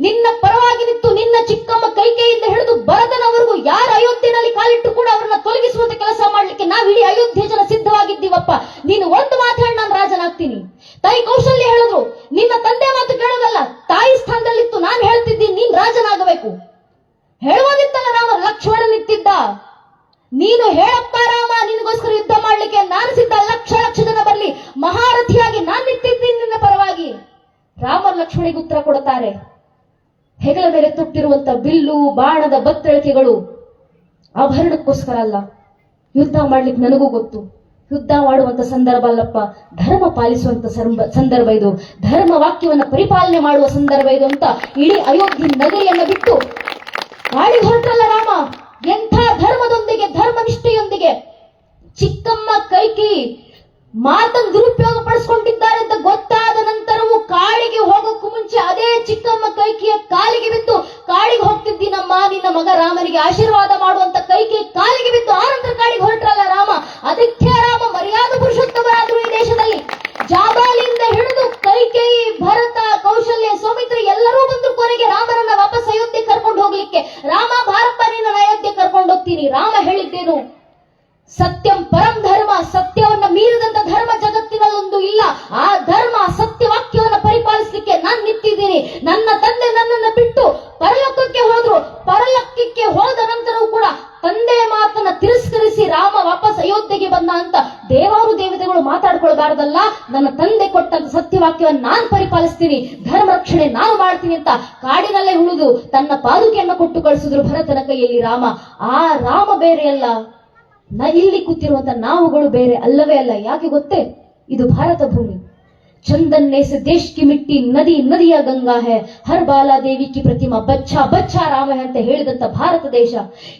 S1: ನಿನ್ನ ಪರವಾಗಿ ನಿಂತು ನಿನ್ನ ಚಿಕ್ಕಮ್ಮ ಕೈಕೇಯಿಂದ ಹಿಡಿದು ಭರತನವರೆಗೂ ಯಾರ ಅಯೋಧ್ಯೆಯಲ್ಲಿ ಕಾಲಿಟ್ಟರು ಕೂಡ ಅವರನ್ನ ತೊಲಗಿಸುವಂತ ಕೆಲಸ ಮಾಡ್ಲಿಕ್ಕೆ ನಾವು ಇಡೀ ಅಯೋಧ್ಯೆ ಜನ ಸಿದ್ಧವಾಗಿದ್ದೀವಪ್ಪ. ನೀನು ಒಂದು ಮಾತು ಹೇಳಿ ನಾನು ರಾಜನಾಗ್ತೀನಿ. ತಾಯಿ ಕೌಶಲ್ಯ ಹೇಳಿದ್ರು, ನಿನ್ನ ತಂದೆ ಮಾತು ಕೇಳೋದಲ್ಲ, ತಾಯಿ ಸ್ಥಾನದಲ್ಲಿತ್ತು ನಾನು ಹೇಳ್ತಿದ್ದೀನಿ ನೀನ್ ರಾಜನಾಗಬೇಕು. ಹೇಳುವುದಿತ್ತಲ್ಲ ರಾಮ. ಲಕ್ಷ್ಮಣ ನಿಂತಿದ್ದ, ನೀನು ಹೇಳಪ್ಪ ರಾಮ, ನಿನಗೋಸ್ಕರ ಯುದ್ಧ ಮಾಡ್ಲಿಕ್ಕೆ ನಾನು ಸಿದ್ಧ, ಲಕ್ಷ ಜನ ಬರ್ಲಿ, ಮಹಾರಥಿಯಾಗಿ ನಾನು ನಿಂತಿದ್ದೀನಿ ನಿನ್ನ ಪರವಾಗಿ. ರಾಮ ಲಕ್ಷ್ಮಣಿಗೆ ಉತ್ತರ ಕೊಡ್ತಾರೆ, ಹೆಗಲ ಮೇಲೆ ತೊಟ್ಟಿರುವಂತ ಬಿಲ್ಲು ಬಾಣದ ಬತ್ತಳಿಕೆಗಳು ಆಭರಣಕ್ಕೋಸ್ಕರ ಅಲ್ಲ, ಯುದ್ಧ ಮಾಡ್ಲಿಕ್ಕೆ ನನಗೂ ಗೊತ್ತು. ಯುದ್ಧ ಮಾಡುವಂತ ಸಂದರ್ಭ ಅಲ್ಲಪ್ಪ, ಧರ್ಮ ಪಾಲಿಸುವಂತ ಸಂದರ್ಭ ಇದು, ಧರ್ಮ ವಾಕ್ಯವನ್ನ ಪರಿಪಾಲನೆ ಮಾಡುವ ಸಂದರ್ಭ ಇದು ಅಂತ ಇಡೀ ಅಯೋಧ್ಯೆ ನಗರಿಯನ್ನ ಬಿಟ್ಟು ಕಾಡಿಗೆ ಹೊರಟಲ್ಲ ರಾಮ. ಎಂಥ ಧರ್ಮದೊಂದಿಗೆ, ಧರ್ಮನಿಷ್ಠೆಯೊಂದಿಗೆ. ಚಿಕ್ಕಮ್ಮ ಕೈಕೇಯಿ ಮಾತನ್ನು ದುರುಪಯೋಗ ಪಡಿಸ್ಕೊಂಡಿದ್ದಾರೆ ಅಂತ ಗೊತ್ತಾದ ನಂತರವೂ ಕಾಡಿಗೆ ಹೋಗೋಕ್ಕೂ ಮುಂಚೆ ಅದೇ ಚಿಕ್ಕಮ್ಮ ಕೈಕೇಯಿಯ ಕಾಲಿಗೆ ಬಿದ್ದು, ಕಾಡಿಗೆ ಹೋಗ್ತಿದ್ದೀನಮ್ಮ, ನಿನ್ನ ಮಗ ರಾಮನಿಗೆ ಆಶೀರ್ವಾದ ಮಾಡುವಂತ ಕೈಕೇಯಿ ಕಾಲಿಗೆ ಬಿದ್ದು ಆನಂತರ ಕಾಡಿಗೆ ಹೊರಟ್ರಲ್ಲ ರಾಮ. ಅದಕ್ಕೆ ರಾಮ ಮರ್ಯಾದ ಪುರುಷೋತ್ತಮರಾದ್ರು ಈ ದೇಶದಲ್ಲಿ. ಜಾಬಾಲಿಯಿಂದ ಹಿಡಿದು ಕೈಕೇಯಿ, ಭರತ, ಕೌಶಲ್ಯ, ಸೌಮಿತ್ರ ಎಲ್ಲರೂ ಬಂದ್ರು ಕೊನೆಗೆ ರಾಮನನ್ನ ವಾಪಸ್ ಅಯೋಧ್ಯೆ ಕರ್ಕೊಂಡು ಹೋಗ್ಲಿಕ್ಕೆ. ರಾಮ ಬಾರಪ್ಪ ನೀನು ಅಯೋಧ್ಯೆ ಕರ್ಕೊಂಡು ಹೋಗ್ತೀನಿ. ರಾಮ ಹೇಳಿದ್ದೇನು? ಸತ್ಯಂ ಪರಂ ಧರ್ಮ, ಸತ್ಯವನ್ನ ಮೀರಿದಂತ ಧರ್ಮ ಜಗತ್ತಿನಲ್ಲೊಂದು ಇಲ್ಲ. ಆ ಧರ್ಮ ಸತ್ಯವಾಕ್ಯವನ್ನ ಪರಿಪಾಲಿಸಲಿಕ್ಕೆ ನಾನು ನಿಂತಿದ್ದೀನಿ. ನನ್ನ ತಂದೆ ನನ್ನನ್ನು ಬಿಟ್ಟು ಪರಲೋಕಕ್ಕೆ ಹೋದ್ರು. ಪರಲೋಕಕ್ಕೆ ಹೋದ ನಂತರವೂ ಕೂಡ ತಂದೆಯ ಮಾತನ್ನ ತಿರಸ್ಕರಿಸಿ ರಾಮ ವಾಪಸ್ ಅಯೋಧ್ಯೆಗೆ ಬಂದ ಅಂತ ದೇವಾರು ದೇವತೆಗಳು ಮಾತಾಡ್ಕೊಳ್ಬಾರ್ದಲ್ಲ. ನನ್ನ ತಂದೆ ಕೊಟ್ಟಂತ ಸತ್ಯವಾಕ್ಯವನ್ನು ನಾನು ಪರಿಪಾಲಿಸ್ತೀನಿ, ಧರ್ಮ ರಕ್ಷಣೆ ನಾನು ಮಾಡ್ತೀನಿ ಅಂತ ಕಾಡಿನಲ್ಲೇ ಉಳಿದು ತನ್ನ ಪಾದುಕೆಯನ್ನು ಕೊಟ್ಟು ಕಳಿಸಿದ್ರು ಭರತನ ಕೈಯಲ್ಲಿ ರಾಮ. ಆ ರಾಮ ಬೇರೆ ಅಲ್ಲ, ಇಲ್ಲಿ ಕೂತಿರುವಂತ ನಾವುಗಳು ಬೇರೆ ಅಲ್ಲವೇ ಅಲ್ಲ. ಯಾಕೆ ಗೊತ್ತೇ? ಇದು ಭಾರತ ಭೂಮಿ. ಚಂದನ್ನೇ से देश की मिट्टी नदी नदिया गंगा है, हर बाला देवी की प्रतिमा बच्चा बच्चा ರಾಮ ಅಂತ ಹೇಳಿದಂತ ಭಾರತ ದೇಶ.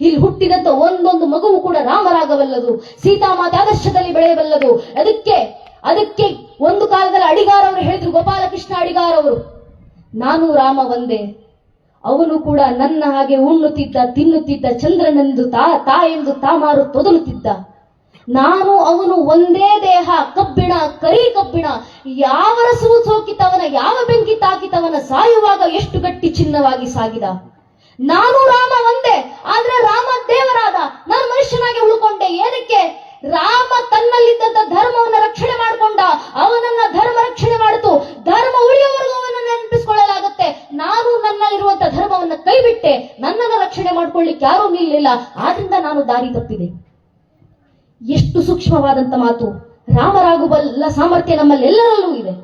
S1: ಇಲ್ಲಿ ಹುಟ್ಟಿದಂತ ಒಂದೊಂದು ಮಗುವು ಕೂಡ ರಾಮರಾಗಬಲ್ಲದು, ಸೀತಾಮಾತೆ ಆದರ್ಶದಲ್ಲಿ ಬೆಳೆಯಬಲ್ಲದು. ಅದಕ್ಕೆ ಅದಕ್ಕೆ ಒಂದು ಕಾಲದಲ್ಲಿ ಅಡಿಗಾರ ಅವರು ಹೇಳಿದ್ರು, ಗೋಪಾಲಕೃಷ್ಣ ಅಡಿಗಾರ ಅವರು, ನಾನು ರಾಮ ಒಂದೇ, ಅವನು ಕೂಡ ನನ್ನ ಹಾಗೆ ಉಣ್ಣುತ್ತಿದ್ದ, ತಿನ್ನುತ್ತಿದ್ದ, ಚಂದ್ರನೆಂದು ತಾ ಎಂದು ತಾಮಾರು ತೊದಲುತ್ತಿದ್ದ. ನಾನು ಅವನು ಒಂದೇ ದೇಹ, ಕಬ್ಬಿಣ, ಕರಿ ಕಬ್ಬಿಣ. ಯಾವ ರಸವು ಸೋಕಿತವನ, ಯಾವ ಬೆಂಕಿ ತಾಕಿತವನ, ಸಾಯುವಾಗ ಎಷ್ಟು ಗಟ್ಟಿ ಚಿನ್ನವಾಗಿ ಸಾಗಿದ. ನಾನು ರಾಮ ಒಂದೇ, ಆದ್ರೆ ರಾಮ ದೇವರಾದ, ನಾನು ಮನುಷ್ಯನಾಗಿ ಉಳ್ಕೊಂಡೆ. ಏನಕ್ಕೆ? ರಾಮ ತನ್ನಲ್ಲಿದ್ದಂತ ಧರ್ಮವನ್ನ ರಕ್ಷಣೆ ಮಾಡಿಕೊಂಡ, ಅವನನ್ನ ಧರ್ಮ ರಕ್ಷಣೆ ಮಾಡಿತು. ಧರ್ಮ ಉಳಿಯುವವರೆಗೂ ಅವನನ್ನ ನೆನಪಿಸಿಕೊಳ್ಳಲಾಗುತ್ತೆ. ನಾನು ನನ್ನಲ್ಲಿರುವಂತ ಧರ್ಮವನ್ನ ಕೈ ಬಿಟ್ಟೆ, ನನ್ನನ್ನ ರಕ್ಷಣೆ ಮಾಡ್ಕೊಳ್ಳಿಕ್ಕೆ ಯಾರೂ ನಿಲ್ಲಿಲ್ಲ, ಆದ್ರಿಂದ ನಾನು ದಾರಿ ತಪ್ಪಿದೆ. ಎಷ್ಟು ಸೂಕ್ಷ್ಮವಾದಂತ ಮಾತು. ರಾಮರಾಗುವಲ್ಲ ಸಾಮರ್ಥ್ಯ ನಮ್ಮಲ್ಲೆಲ್ಲರಲ್ಲೂ ಇದೆ.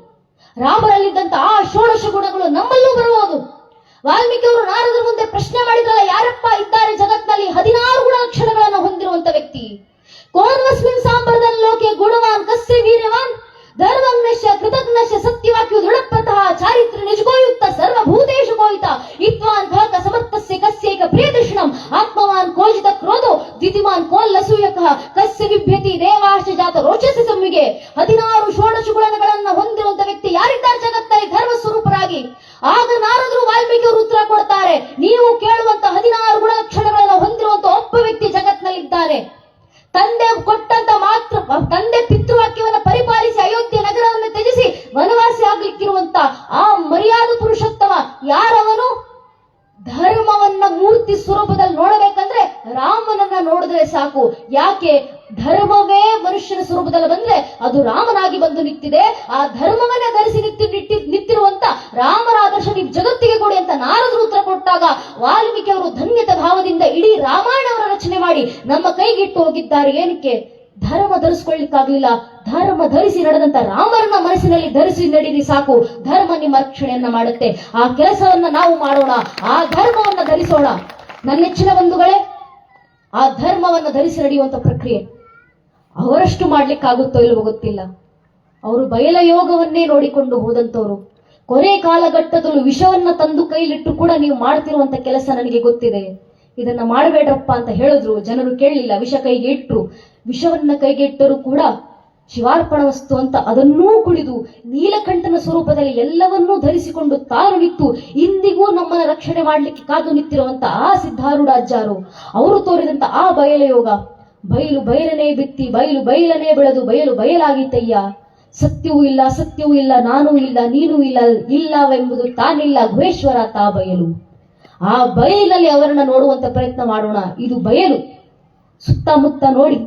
S1: ರಾಮರಲ್ಲಿದ್ದಂತ ಆ ಷೋಡಶ ಗುಣಗಳು ನಮ್ಮಲ್ಲೂ ಬರಬಹುದು. ವಾಲ್ಮೀಕಿ ಅವರು ನಾರದರ ಮುಂದೆ ಪ್ರಶ್ನೆ ಮಾಡಿದ್ರಲ್ಲ, ಯಾರಪ್ಪ ಇದ್ದಾರೆ ಜಗತ್ನಲ್ಲಿ 16 ಗುಣಲಕ್ಷಣಗಳನ್ನು ಹೊಂದಿರುವಂತ ವ್ಯಕ್ತಿ? ಕೋನ್ವಸ್ಮಿನ್ ಸಾಂಬರದಲ್ಲಿ ಲೋಕೆ ಗುಣವಾನ್ ಕಸ್ಯ ವೀರ್ಯವಾನ್ ಧರ್ಮಜ್ಞಶ್ಯ ಕೃತಜ್ಞಶ್ಯ ಸತ್ಯವಾಕ್ಯು ದೃಢಪ್ರತಃ ಚಾರಿತ್ರ ನಿಜಗೋಯುಕ್ತ ಸರ್ವಭೂತೇಷು ಗೋಯಿತ ಇತ್ವಾನ್ ಭವತ ಸಮರ್ಥಸ್ಯ ಕಸ್ಯೈಕ ಪ್ರಿಯತೃಷ್ಣಂ ಆತ್ಮವಾನ್ ಕೋಜಿತ ಕ್ರೋಧೋ ದಿತಿಮಾನ್ ಕೋಲ್ಲಸೂಯಕಃ ಕಸ್ಯ ವಿಭ್ಯತಿ ದೇವಾಶ್ಚ ಜಾತ ರೋಚಸಿ ಸಂವಿಗೆ. 16 ಷೋಡಶ ಗುಣಗಳನ್ನು ಹೊಂದಿರುವಂತ ವ್ಯಕ್ತಿ ಯಾರಿದ್ದಾರೆ ಜಗತ್ತಲ್ಲಿ ಧರ್ಮ ಸ್ವರೂಪರಾಗಿ? ಆಗ ನಾರದರು ವಾಲ್ಮೀಕಿ ಅವರು ಉತ್ತರ ಕೊಡ್ತಾರೆ, ನೀವು ಕೇಳುವಂತ 16 ಗುಣಲಕ್ಷಣಗಳನ್ನು ಹೊಂದಿರುವಂತ ಒಬ್ಬ ವ್ಯಕ್ತಿ ಜಗತ್ನಲ್ಲಿದ್ದಾರೆ. ತಂದೆ ಕೊಟ್ಟಂತ ಮಾತ್ರ, ತಂದೆ ಪಿತೃವಾಕ್ಯವನ್ನು ಪರಿಪಾಲಿಸಿ ಅಯೋಧ್ಯೆ ನಗರವನ್ನು ತ್ಯಜಿಸಿ ವನವಾಸಿ ಆಗ್ಲಿಕ್ಕಿರುವಂತ ಆ ಮರ್ಯಾದ ಪುರುಷೋತ್ತಮ ಯಾರವನು? ಧರ್ಮವನ್ನ ಮೂರ್ತಿ ಸ್ವರೂಪದಲ್ಲಿ ನೋಡಬೇಕಂದ್ರೆ ರಾಮನನ್ನ ನೋಡಿದ್ರೆ ಸಾಕು. ಯಾಕೆ? ಧರ್ಮವೇ ಮನುಷ್ಯನ ಸ್ವರೂಪದಲ್ಲಿ ಬಂದ್ರೆ ಅದು ರಾಮನಾಗಿ ಬಂದು ನಿಂತಿದೆ. ಆ ಧರ್ಮವನ್ನೇ ಧರಿಸಿ ನಿಂತಿರುವಂತ ರಾಮನ ಆದರ್ಶ ನೀವು ಜಗತ್ತಿಗೆ ಕೊಡಿ ಅಂತ ನಾರದರು ಉತ್ತರ ಕೊಟ್ಟಾಗ ವಾಲ್ಮೀಕಿ ಅವರು ಧನ್ಯತೆ ಭಾವದಿಂದ ಇಡೀ ರಾಮಾಯಣವನ್ನ ರಚನೆ ಮಾಡಿ ನಮ್ಮ ಕೈಗಿಟ್ಟು ಹೋಗಿದ್ದಾರೆ. ಏನಕ್ಕೆ? ಧರ್ಮ ಧರಿಸ್ಕೊಳ್ಳಿಕ್ಕಾಗ್ಲಿಲ್ಲ, ಧರ್ಮ ಧರಿಸಿ ನಡೆದಂತ ರಾಮರನ್ನ ಮನಸ್ಸಿನಲ್ಲಿ ಧರಿಸಿ ನಡೀರಿ ಸಾಕು, ಧರ್ಮ ನಿಮ್ಮ ರಕ್ಷಣೆಯನ್ನ ಮಾಡುತ್ತೆ. ಆ ಕೆಲಸವನ್ನ ನಾವು ಮಾಡೋಣ, ಆ ಧರ್ಮವನ್ನ ಧರಿಸೋಣ. ನನ್ನ ನೆಚ್ಚಿನ ಬಂಧುಗಳೇ, ಆ ಧರ್ಮವನ್ನ ಧರಿಸಿ ನಡೆಯುವಂತ ಪ್ರಕ್ರಿಯೆ ಅವರಷ್ಟು ಮಾಡ್ಲಿಕ್ಕಾಗುತ್ತೋ ಇಲ್ವೋ ಗೊತ್ತಿಲ್ಲ. ಅವರು ಬಯಲ ಯೋಗವನ್ನೇ ನೋಡಿಕೊಂಡು ಹೋದಂತವ್ರು. ಕೊನೆ ಕಾಲಘಟ್ಟದಲ್ಲೂ ವಿಷವನ್ನ ತಂದು ಕೈಲಿಟ್ಟು ಕೂಡ ನೀವು ಮಾಡ್ತಿರುವಂತ ಕೆಲಸ ನನಗೆ ಗೊತ್ತಿದೆ, ಇದನ್ನ ಮಾಡಬೇಡ್ರಪ್ಪ ಅಂತ ಹೇಳಿದ್ರು, ಜನರು ಕೇಳಲಿಲ್ಲ, ವಿಷ ಕೈಗೆ ಇಟ್ರು. ವಿಷವನ್ನ ಕೈಗೆ ಇಟ್ಟರು ಕೂಡ ಶಿವಾರ್ಪಣ ವಸ್ತು ಅಂತ ಅದನ್ನೂ ಕುಡಿದು ನೀಲಕಂಠನ ಸ್ವರೂಪದಲ್ಲಿ ಎಲ್ಲವನ್ನೂ ಧರಿಸಿಕೊಂಡು ತಾನು ನಿಂತು ಇಂದಿಗೂ ನಮ್ಮನ್ನ ರಕ್ಷಣೆ ಮಾಡ್ಲಿಕ್ಕೆ ಕಾದು ನಿಂತಿರುವಂತ ಆ ಸಿದ್ಧಾರೂಢಾಚಾರು ಅವರು ತೋರಿದಂತ ಆ ಬಯಲಯೋಗ, ಬಯಲು ಬಯಲನೇ ಬಿತ್ತಿ ಬಯಲು ಬಯಲನೇ ಬೆಳೆದು ಬಯಲು ಬಯಲಾಗಿತ್ತಯ್ಯ. ಸತ್ಯವೂ ಇಲ್ಲ, ಸತ್ಯವೂ ಇಲ್ಲ, ನಾನೂ ಇಲ್ಲ, ನೀನೂ ಇಲ್ಲ, ಇಲ್ಲವೆಂಬುದು ತಾನಿಲ್ಲ, ಗುಹೇಶ್ವರ ತಾ ಬಯಲು. ಆ ಬಯಲಿನಲ್ಲಿ ಅವರನ್ನ ನೋಡುವಂತ ಪ್ರಯತ್ನ ಮಾಡೋಣ. ಇದು ಬಯಲು. ಸುತ್ತಮುತ್ತ ನೋಡಿ,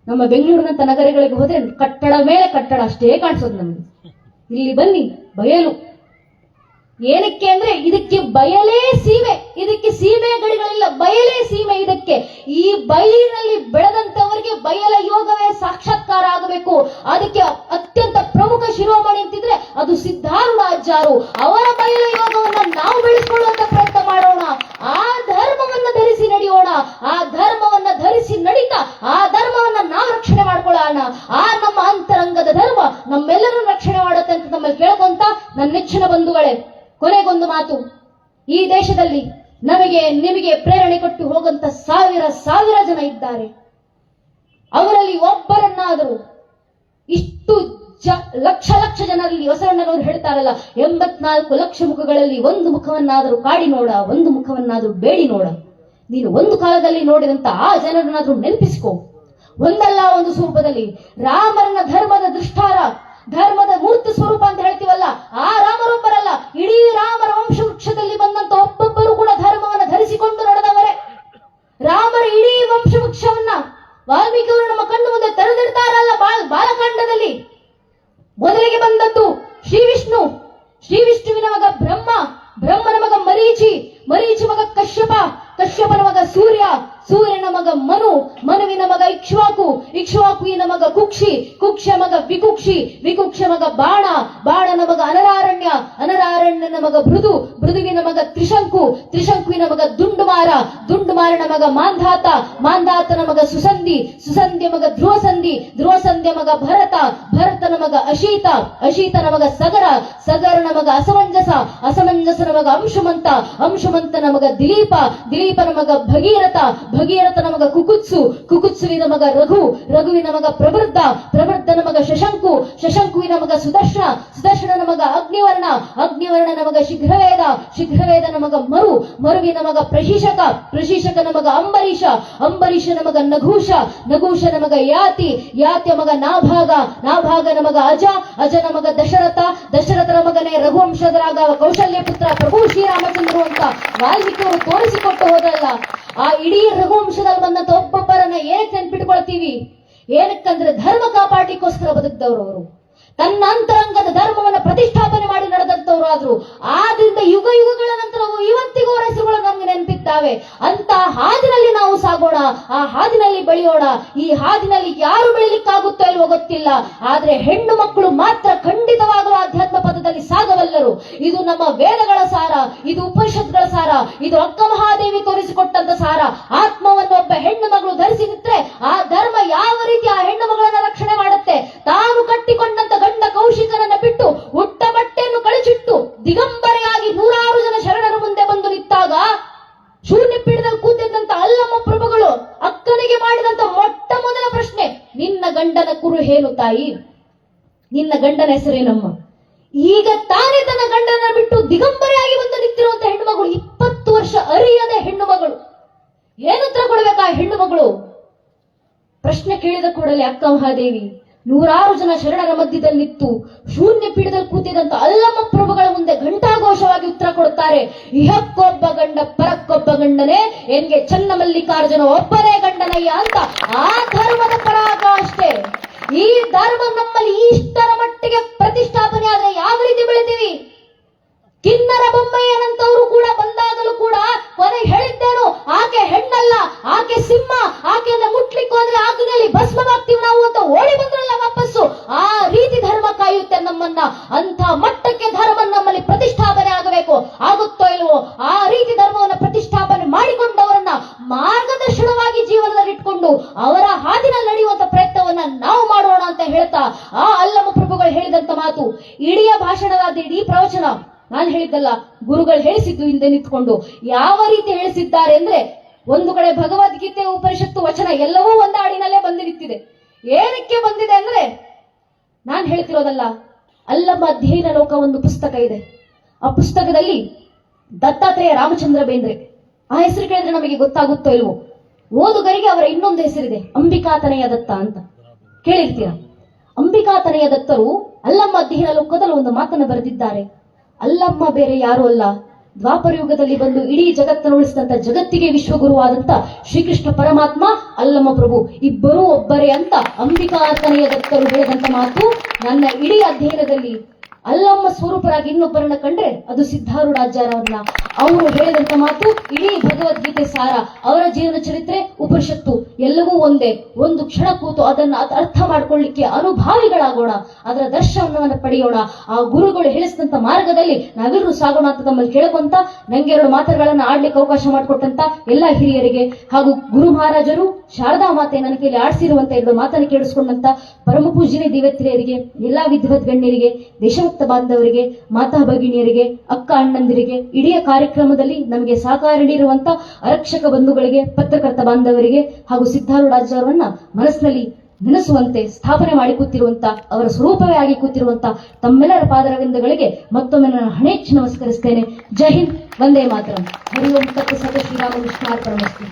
S1: ನಮ್ಮ ಬೆಂಗಳೂರಿನಂತ ನಗರಗಳಿಗೆ ಹೋದ್ರೆ ಕಟ್ಟಡ ಮೇಲೆ ಕಟ್ಟಡ ಅಷ್ಟೇ ಕಾಣಿಸೋದು ನಮ್ಗೆ. ಇಲ್ಲಿ ಬನ್ನಿ, ಬಯಲು. ಏನಕ್ಕೆ ಅಂದ್ರೆ ಇದಕ್ಕೆ ಬಯಲೇ ಸೀಮೆ, ಇದಕ್ಕೆ ಸೀಮೆ ಗಡಿಗಳಿಲ್ಲ, ಬಯಲೇ ಸೀಮೆ ಇದಕ್ಕೆ. ಈ ಬಯಲಿನಲ್ಲಿ ಬೆಳೆದಂತವರಿಗೆ ಬಯಲ ಯೋಗವೇ ಸಾಕ್ಷಾತ್ಕಾರ ಆಗಬೇಕು. ಅದಕ್ಕೆ ಅತ್ಯಂತ ಪ್ರಮುಖ ಶಿರೋಮಣಿ ಅಂತಿದ್ರೆ ಅದು ಸಿದ್ಧಾರೂಢಾಚಾರು. ಅವರ ಬಯಲ ಯೋಗವನ್ನ ನಾವು ಬೆಳೆಸಿಕೊಳ್ಳುವಂತ ಪ್ರಯತ್ನ ಮಾಡೋಣ. ಆ ಧರ್ಮವನ್ನ ಧರಿಸಿ ನಡೆಯೋಣ. ಆ ಧರ್ಮವನ್ನ ಧರಿಸಿ ನಡೀತಾ ಆ ಧರ್ಮವನ್ನ ನಾವು ರಕ್ಷಣೆ ಮಾಡ್ಕೊಳ್ಳೋಣ. ಆ ನಮ್ಮ ಅಂತರಂಗದ ಧರ್ಮ ನಮ್ಮೆಲ್ಲರನ್ನು ರಕ್ಷಣೆ ಮಾಡುತ್ತೆ ಅಂತ ನಮ್ಮಲ್ಲಿ ಕೇಳ್ಕೊಂತ ನನ್ನ ನೆಚ್ಚಿನ ಬಂಧುಗಳೇ, ಕೊನೆಗೊಂದು ಮಾತು. ಈ ದೇಶದಲ್ಲಿ ನಮಗೆ ನಿಮಗೆ ಪ್ರೇರಣೆ ಕೊಟ್ಟು ಹೋಗಂತ ಸಾವಿರ ಸಾವಿರ ಜನ ಇದ್ದಾರೆ. ಅವರಲ್ಲಿ ಒಬ್ಬರನ್ನಾದರೂ ಇಷ್ಟು ಲಕ್ಷ ಲಕ್ಷ ಜನರಲ್ಲಿ ಹೊಸರಣ್ಣನವರು ಹೇಳ್ತಾರಲ್ಲ, 84 ಲಕ್ಷ ಮುಖಗಳಲ್ಲಿ ಒಂದು ಮುಖವನ್ನಾದರೂ ಕಾಡಿ ನೋಡ, ಒಂದು ಮುಖವನ್ನಾದರೂ ಬೇಡಿ ನೋಡ. ನೀನು ಒಂದು ಕಾಲದಲ್ಲಿ ನೋಡಿದಂತ ಆ ಜನರನ್ನಾದ್ರೂ ನೆನಪಿಸಿಕೋ. ಒಂದಲ್ಲ ಒಂದು ಸ್ವರೂಪದಲ್ಲಿ ರಾಮರನ್ನ ಧರ್ಮದ ದೃಷ್ಟಾರ, ಧರ್ಮದ ಮೂರ್ತಿ ಸ್ವರೂಪ ಅಂತ ಹೇಳ್ತೀವಲ್ಲ, ಆ ರಾಮರೊಬ್ಬರಲ್ಲ, ಇಡೀ ರಾಮರ ವಂಶವೃಕ್ಷದಲ್ಲಿ ಬಂದಂತ ಒಬ್ಬೊಬ್ಬರು ಕೂಡ ಧರ್ಮವನ್ನ ಧರಿಸಿಕೊಂಡು ನಡೆದವರೇ. ರಾಮರ ಇಡೀ ವಂಶವೃಕ್ಷವನ್ನ ವಾಲ್ಮೀಕಿ ಅವರು ನಮ್ಮ ಕಣ್ಣು ಮುಂದೆ ತೆರೆದಿಡ್ತಾರಲ್ಲ. ಬಾಲಕಾಂಡದಲ್ಲಿ ಮೊದಲಿಗೆ ಬಂದದ್ದು ಶ್ರೀ ವಿಷ್ಣು, ಶ್ರೀ ವಿಷ್ಣುವಿನ ಮಗ ಬ್ರಹ್ಮ, ಬ್ರಹ್ಮನ ಮಗ ಮರೀಚಿ, ಮರೀಚಿ ಮಗ ಕಶ್ಯಪ, ಕಶ್ಯಪನ ಮಗ ಸೂರ್ಯ, ಸೂರ್ಯನ ಮಗ ಮನು, ಮನುವಿನ ಮಗ ಇಕ್ಷ್ವಾಕು, ಇಕ್ಷ್ವಾಕುವಿನ ಮಗ ಕುಕ್ಷಿ, ಕುಕ್ಷ ಮಗ ವಿಕುಕ್ಷಿ, ವಿಕುಕ್ಷ ಮಗ ಬಾಣ, ಬಾಣನ ಮಗ ಅನರಾರಣ್ಯ, ಅನರಾರಣ್ಯನ ಮಗ ಭೃದು, ಭೃದುವಿನ ಮಗ ತ್ರಿಶಂಕು, ತ್ರಿಶಂಕುವಿನ ಮಗ ದುಂಡುಮಾರ, ದುಂಡುಮಾರ ಕುಮಾರನ ಮಗ ಮಾಂಧಾತ, ಮಾಂಧಾತನ ಮಗ ಸುಸಂಧಿ, ಸುಸಂಧಿಯ ಮಗ ಧ್ರುವಸಂಧಿ, ಧ್ರುವಸಂಧಿಯ ಮಗ ಭರತ, ಭರತನ ಮಗ ಅಶೀತ, ಅಶೀತನ ಮಗ ಸಗರ, ಸಗರನ ಮಗ ಅಸಮಂಜಸ, ಅಸಮಂಜಸನ ಮಗ ಅಂಶುಮಂತ, ಅಂಶುಮಂತನ ಮಗ ದಿಲೀಪ, ದಿಲೀಪನ ಮಗ ಭಗೀರಥ, ಭಗೀರಥನ ಮಗ ಕುಕುತ್ಸು, ಕುಕುತ್ಸುವಿನ ಮಗ ರಘು, ರಘುವಿನ ಮಗ ಪ್ರವೃದ್ಧ, ಪ್ರವೃದ್ಧನ ಮಗ ಶಶಂಕು, ಶಶಂಕುವಿನ ಮಗ ಸುದರ್ಶನ, ಸುದರ್ಶನನ ಮಗ ಅಗ್ನಿವರ್ಣ, ಅಗ್ನಿವರ್ಣನ ಮಗ ಶೀಘ್ರವೇದ, ಶೀಘ್ರವೇದನ ಮಗ ಮರು, ಮರುವಿನ ಮಗ ಪ್ರಶೀಶಕ, ಪ್ರಶೀಶಕನ ಮಗ ಅಂಬರೀಷ, ಅಂಬರೀಷನ ಮಗ ನಘೂಷ, ನಘೂಷನ ಮಗ ಯಾತಿ, ಯಾತಿಯ ಮಗ ನಾಭಾಗ, ನಾಭಾಗನ ಮಗ ಅಜ, ಅಜನ ಮಗ ದಶರಥ, ದಶರಥನ ಮಗನೇ ರಘುವಂಶದರಾಗ ಕೌಶಲ್ಯ ಪುತ್ರ ಪ್ರಭು ಶ್ರೀರಾಮಚಂದ್ರರು ಅಂತ ವಾಲ್ಮೀಕಿಯವರು ತೋರಿಸಿಕೊಟ್ಟು ಹೋದಲ್ಲ. ಆ ಇಡೀ ರಘುವಂಶದಲ್ಲಿ ಬಂದಂತ ಒಬ್ಬೊಬ್ಬರನ್ನ ಏನಕ್ಕೆ ನೆನ್ಪಿಟ್ಕೊಳ್ತೀವಿ? ಏನಕ್ಕಂದ್ರೆ ಧರ್ಮ ಕಾಪಾಡಲಿಕ್ಕೋಸ್ಕರ ಬದುಕಿದವರು ಅವರು. ತನ್ನ ಅಂತರಂಗದ ಧರ್ಮವನ್ನು ಪ್ರತಿಷ್ಠಾಪನೆ ಮಾಡಿ ನಡೆದಂತವ್ರು ಆದ್ರು. ಆದ್ರಿಂದ ಯುಗ ಯುಗಗಳ ನಂತರ ಇವತ್ತಿಗೂ ಅವರ ಹೆಸರುಗಳು ನಮ್ಗೆ ನೆನಪಿದ್ದಾವೆ. ಅಂತ ಹಾದಿನಲ್ಲಿ ನಾವು ಸಾಗೋಣ, ಆ ಹಾದಿನಲ್ಲಿ ಬೆಳೆಯೋಣ. ಈ ಹಾದಿನಲ್ಲಿ ಯಾರು ಬೆಳಿಲಿಕ್ಕಾಗುತ್ತೋ ಇಲ್ವೋ ಗೊತ್ತಿಲ್ಲ, ಆದ್ರೆ ಹೆಣ್ಣು ಮಕ್ಕಳು ಮಾತ್ರ ಖಂಡಿತವಾಗಲೂ ಆಧ್ಯಾತ್ಮ ಪದದಲ್ಲಿ ಸಾಗಬಲ್ಲರು. ಇದು ನಮ್ಮ ವೇದಗಳ ಸಾರ, ಇದು ಉಪನಿಷತ್ಗಳ ಸಾರ, ಇದು ಅಕ್ಕ ಮಹಾದೇವಿ ತೋರಿಸಿಕೊಟ್ಟಂತ ಸಾರ. ಆತ್ಮವನ್ನು ಒಬ್ಬ ಹೆಣ್ಣು ಮಗಳು ಧರಿಸಿ ನಿಂತ್ರೆ ಆ ಧರ್ಮ ಯಾವ ರೀತಿ ಆ ಹೆಣ್ಣು ಮಗಳನ್ನ ರಕ್ಷಣೆ ಮಾಡುತ್ತೆ. ತಾನು ಕಟ್ಟಿಕೊಂಡಂತ ಗಂಡ ಕೌಶಿಕನನ್ನ ಬಿಟ್ಟು ಉಟ್ಟ ಬಟ್ಟೆಯನ್ನು ಕಳಚಿಟ್ಟು ದಿಗಂಬರೆಯಾಗಿ ನೂರಾರು ಜನ ಶರಣರ ಮುಂದೆ ಬಂದು ನಿಂತಾಗ ಶೂನ್ಯ ಪೀಠದಲ್ಲಿ ಕೂತಿದ್ದಂತ ಅಲ್ಲಮ್ಮ ಪ್ರಭುಗಳು ಅಕ್ಕನಿಗೆ ಮಾಡಿದಂತ ಮೊಟ್ಟ ಮೊದಲ ಪ್ರಶ್ನೆ, ನಿನ್ನ ಗಂಡನ ಕುರು ಏನು ತಾಯಿ? ನಿನ್ನ ಗಂಡನ ಹೆಸರೇನಮ್ಮ? ಈಗ ತಾನೇ ತನ್ನ ಗಂಡನ ಬಿಟ್ಟು ದಿಗಂಬರೆಯಾಗಿ ಬಂದು ನಿಂತಿರುವಂತ ಹೆಣ್ಣು ಮಗಳು, 20 ವರ್ಷ ಅರಿಯದ ಹೆಣ್ಣು ಮಗಳು. ಏನುತ್ತರ ಕೊಡ್ಬೇಕಾ ಹೆಣ್ಣು ಮಗಳು? ಪ್ರಶ್ನೆ ಕೇಳಿದ ಕೂಡಲೇ ಅಕ್ಕ ಮಹಾದೇವಿ ನೂರಾರು ಜನ ಶರಣರ ಮಧ್ಯದಲ್ಲಿತ್ತು ಶೂನ್ಯ ಪೀಠದಲ್ಲಿ ಕೂತಿದಂತ ಅಲ್ಲಮ್ಮ ಪ್ರಭುಗಳ ಮುಂದೆ ಘಂಟಾಘೋಷವಾಗಿ ಉತ್ತರ ಕೊಡುತ್ತಾರೆ. ಇಹಕ್ಕೊಬ್ಬ ಗಂಡ ಪರಕ್ಕೊಬ್ಬ ಗಂಡನೇ, ಎನ್ಗೆ ಚನ್ನ ಮಲ್ಲಿಕಾರ್ಜುನ ಒಬ್ಬನೇ ಗಂಡನಯ್ಯ ಅಂತ. ಆ ಧರ್ಮದ ಪರಾಗ ಅಷ್ಟೇ. ಈ ಧರ್ಮ ನಮ್ಮಲ್ಲಿ ಇಷ್ಟರ ಮಟ್ಟಿಗೆ ಪ್ರತಿಷ್ಠಾಪನೆ ಆದ್ರೆ ಯಾವ ರೀತಿ ಬೆಳಿತೀವಿ? ಕಿನ್ನರ ಬೊಮ್ಮಯ್ಯನಂತವರು ಕೂಡ ಬಂದಾಗಲೂ ಕೂಡ ಕೊನೆಗೆ ಹೇಳಿದ್ದೇನು, ಆಕೆ ಹೆಣ್ಣಲ್ಲ, ಆಕೆ ಸಿಂಹ, ಆಕೆಯನ್ನ ಮುಟ್ಲಿಕ್ಕೆ ಹೋದ್ರೆ ಆಕೆಯಲ್ಲಿ ಭಸ್ಮವಾಗ್ತೀವಿ ನಾವು ಅಂತ ಓಡಿ ಬಂದ್ರಲ್ಲ ವಾಪಸ್ಸು. ಆ ರೀತಿ ಧರ್ಮ ಕಾಯುತ್ತೆ ನಮ್ಮನ್ನ. ಅಂತ ಮಟ್ಟಕ್ಕೆ ಧರ್ಮ ನಮ್ಮಲ್ಲಿ ಪ್ರತಿಷ್ಠಾಪನೆ ಆಗಬೇಕು. ಆಗುತ್ತೋ ಇಲ್ವೋ? ಆ ರೀತಿ ಧರ್ಮವನ್ನು ಪ್ರತಿಷ್ಠಾಪನೆ ಮಾಡಿಕೊಂಡವರನ್ನ ಮಾರ್ಗದರ್ಶನವಾಗಿ ಜೀವನದಲ್ಲಿ ಇಟ್ಕೊಂಡು ಅವರ ಹಾದಿನಲ್ಲಿ ನಡೆಯುವಂತ ಪ್ರಯತ್ನವನ್ನ ನಾವು ಮಾಡೋಣ ಅಂತ ಹೇಳ್ತಾ ಆ ಅಲ್ಲಮ್ಮ ಪ್ರಭುಗಳು ಹೇಳಿದಂತ ಮಾತು, ಇಡೀ ಭಾಷಣವಾದ ಇಡೀ ಪ್ರವಚನ ನಾನು ಹೇಳಿದ್ದಲ್ಲ, ಗುರುಗಳು ಹೇಳಿಸಿದ್ದು ಹಿಂದೆ ನಿಂತ್ಕೊಂಡು ಯಾವ ರೀತಿ ಹೇಳಿಸಿದ್ದಾರೆ ಅಂದ್ರೆ, ಒಂದು ಕಡೆ ಭಗವದ್ಗೀತೆ, ಉಪನಿಷತ್ತು, ವಚನ ಎಲ್ಲವೂ ಒಂದಾಡಿನಲ್ಲೇ ಬಂದು ನಿಂತಿದೆ. ಏನಕ್ಕೆ ಬಂದಿದೆ ಅಂದ್ರೆ, ನಾನು ಹೇಳ್ತಿರೋದಲ್ಲ, ಅಲ್ಲಮ್ಮ ಅಧ್ಯಯನ ಲೋಕ ಒಂದು ಪುಸ್ತಕ ಇದೆ. ಆ ಪುಸ್ತಕದಲ್ಲಿ ದತ್ತಾತ್ರೇಯ ರಾಮಚಂದ್ರ ಬೇಂದ್ರೆ ಆ ಹೆಸರು ಕೇಳಿದ್ರೆ ನಮಗೆ ಗೊತ್ತಾಗುತ್ತೋ ಇಲ್ವೋ? ಓದುಗರಿಗೆ ಅವರ ಇನ್ನೊಂದು ಹೆಸರಿದೆ, ಅಂಬಿಕಾತನಯ ದತ್ತ ಅಂತ ಕೇಳಿರ್ತೀರ. ಅಂಬಿಕಾತನಯ ದತ್ತರು ಅಲ್ಲಮ್ಮ ಅಧ್ಯಯನ ಲೋಕದಲ್ಲಿ ಒಂದು ಮಾತನ್ನು ಬರೆದಿದ್ದಾರೆ. ಅಲ್ಲಮ್ಮ ಬೇರೆ ಯಾರು ಅಲ್ಲ, ದ್ವಾಪರ ಯುಗದಲ್ಲಿ ಬಂದು ಇಡೀ ಜಗತ್ತನ್ನು ಉಳಿಸಿದಂತ ಜಗತ್ತಿಗೆ ವಿಶ್ವಗುರುವಾದಂತ ಶ್ರೀಕೃಷ್ಣ ಪರಮಾತ್ಮ, ಅಲ್ಲಮ್ಮ ಪ್ರಭು ಇಬ್ಬರೂ ಒಬ್ಬರೇ ಅಂತ ಅಂಬಿಕಾತನಯ ದತ್ತರು ಹೇಳಿದಂತ ಮಾತು ನನ್ನ ಇಡೀ ಅಧ್ಯಯನದಲ್ಲಿ ಅಲ್ಲಮ್ಮ ಸ್ವರೂಪರಾಗಿ ಇನ್ನೊಬ್ಬರನ್ನ ಕಂಡ್ರೆ ಅದು ಸಿದ್ಧಾರೂಢಾಚಾರ್ಯವನ್ನ. ಅವರು ಹೇಳಿದಂತ ಮಾತು ಇಡೀ ಭಗವದ್ಗೀತೆ ಸಾರ, ಅವರ ಜೀವನ ಚರಿತ್ರೆ, ಉಪನಿಷತ್ತು ಎಲ್ಲವೂ ಒಂದೇ. ಒಂದು ಕ್ಷಣ ಕೂತು ಅದನ್ನ ಅರ್ಥ ಮಾಡ್ಕೊಳ್ಳಿಕ್ಕೆ ಅನುಭಾವಿಗಳಾಗೋಣ, ಅದರ ದರ್ಶನವನ್ನು ಪಡೆಯೋಣ. ಆ ಗುರುಗಳು ಹೇಳಿಸಿದಂತ ಮಾರ್ಗದಲ್ಲಿ ನಾವೆಲ್ಲರೂ ಸಾಗೋಣ ಅಂತ ತಮ್ಮಲ್ಲಿ ಕೇಳ್ಕೊಂತ, ನಂಗೆ 2 ಮಾತುಗಳನ್ನ ಆಡ್ಲಿಕ್ಕೆ ಅವಕಾಶ ಮಾಡಿಕೊಟ್ಟಂತ ಎಲ್ಲಾ ಹಿರಿಯರಿಗೆ ಹಾಗೂ ಗುರು ಮಹಾರಾಜರು, ಶಾರದಾ ಮಾತೆ ನನ್ನ ಕೈಲಿ ಆಡಿಸಿರುವಂತ 2 ಮಾತನ್ನು ಕೇಳಿಸ್ಕೊಂಡಂತ ಪರಮ ಪೂಜ್ಯನೇ ದಿವತ್ರಿಯರಿಗೆ, ಎಲ್ಲಾ ವಿದ್ವತ್ ಗಣ್ಯರಿಗೆ, ದೇಶಭಕ್ತ ಬಾಂಧವರಿಗೆ, ಮಾತಾ ಭಗಿನಿಯರಿಗೆ, ಅಕ್ಕ ಅಣ್ಣಂದಿರಿಗೆ, ಇಡೀ ಕಾರ್ಯಕ್ರಮದಲ್ಲಿ ನಮಗೆ ಸಹಕಾರ ನೀಡಿರುವಂತ ಆರಕ್ಷಕ ಬಂಧುಗಳಿಗೆ, ಪತ್ರಕರ್ತ ಬಾಂಧವರಿಗೆ ಹಾಗೂ ಸಿದ್ಧಾರೂಢಾಚಾರ್ಯವನ್ನ ಮನಸ್ಸಿನಲ್ಲಿ ನೆನೆಸುವಂತೆ ಸ್ಥಾಪನೆ ಮಾಡಿ ಕೂತಿರುವಂತ, ಅವರ ಸ್ವರೂಪವೇ ಆಗಿ ಕೂತಿರುವಂತ ತಮ್ಮೆಲ್ಲರ ಪಾದರವಿಂದಗಳಿಗೆ ಮತ್ತೊಮ್ಮೆ ನಾನು ಹಣೆಚ್ಚಿ ನಮಸ್ಕರಿಸ್ತೇನೆ. ಜೈ ಹಿಂದ್, ವಂದೇ ಮಾತರಂ. ಹರಿ ಓಂ ತತ್ವ ಸತ ಶ್ರೀರಾಮ ಕೃಷ್ಣಾರ್ಪಣಮಸ್ತು.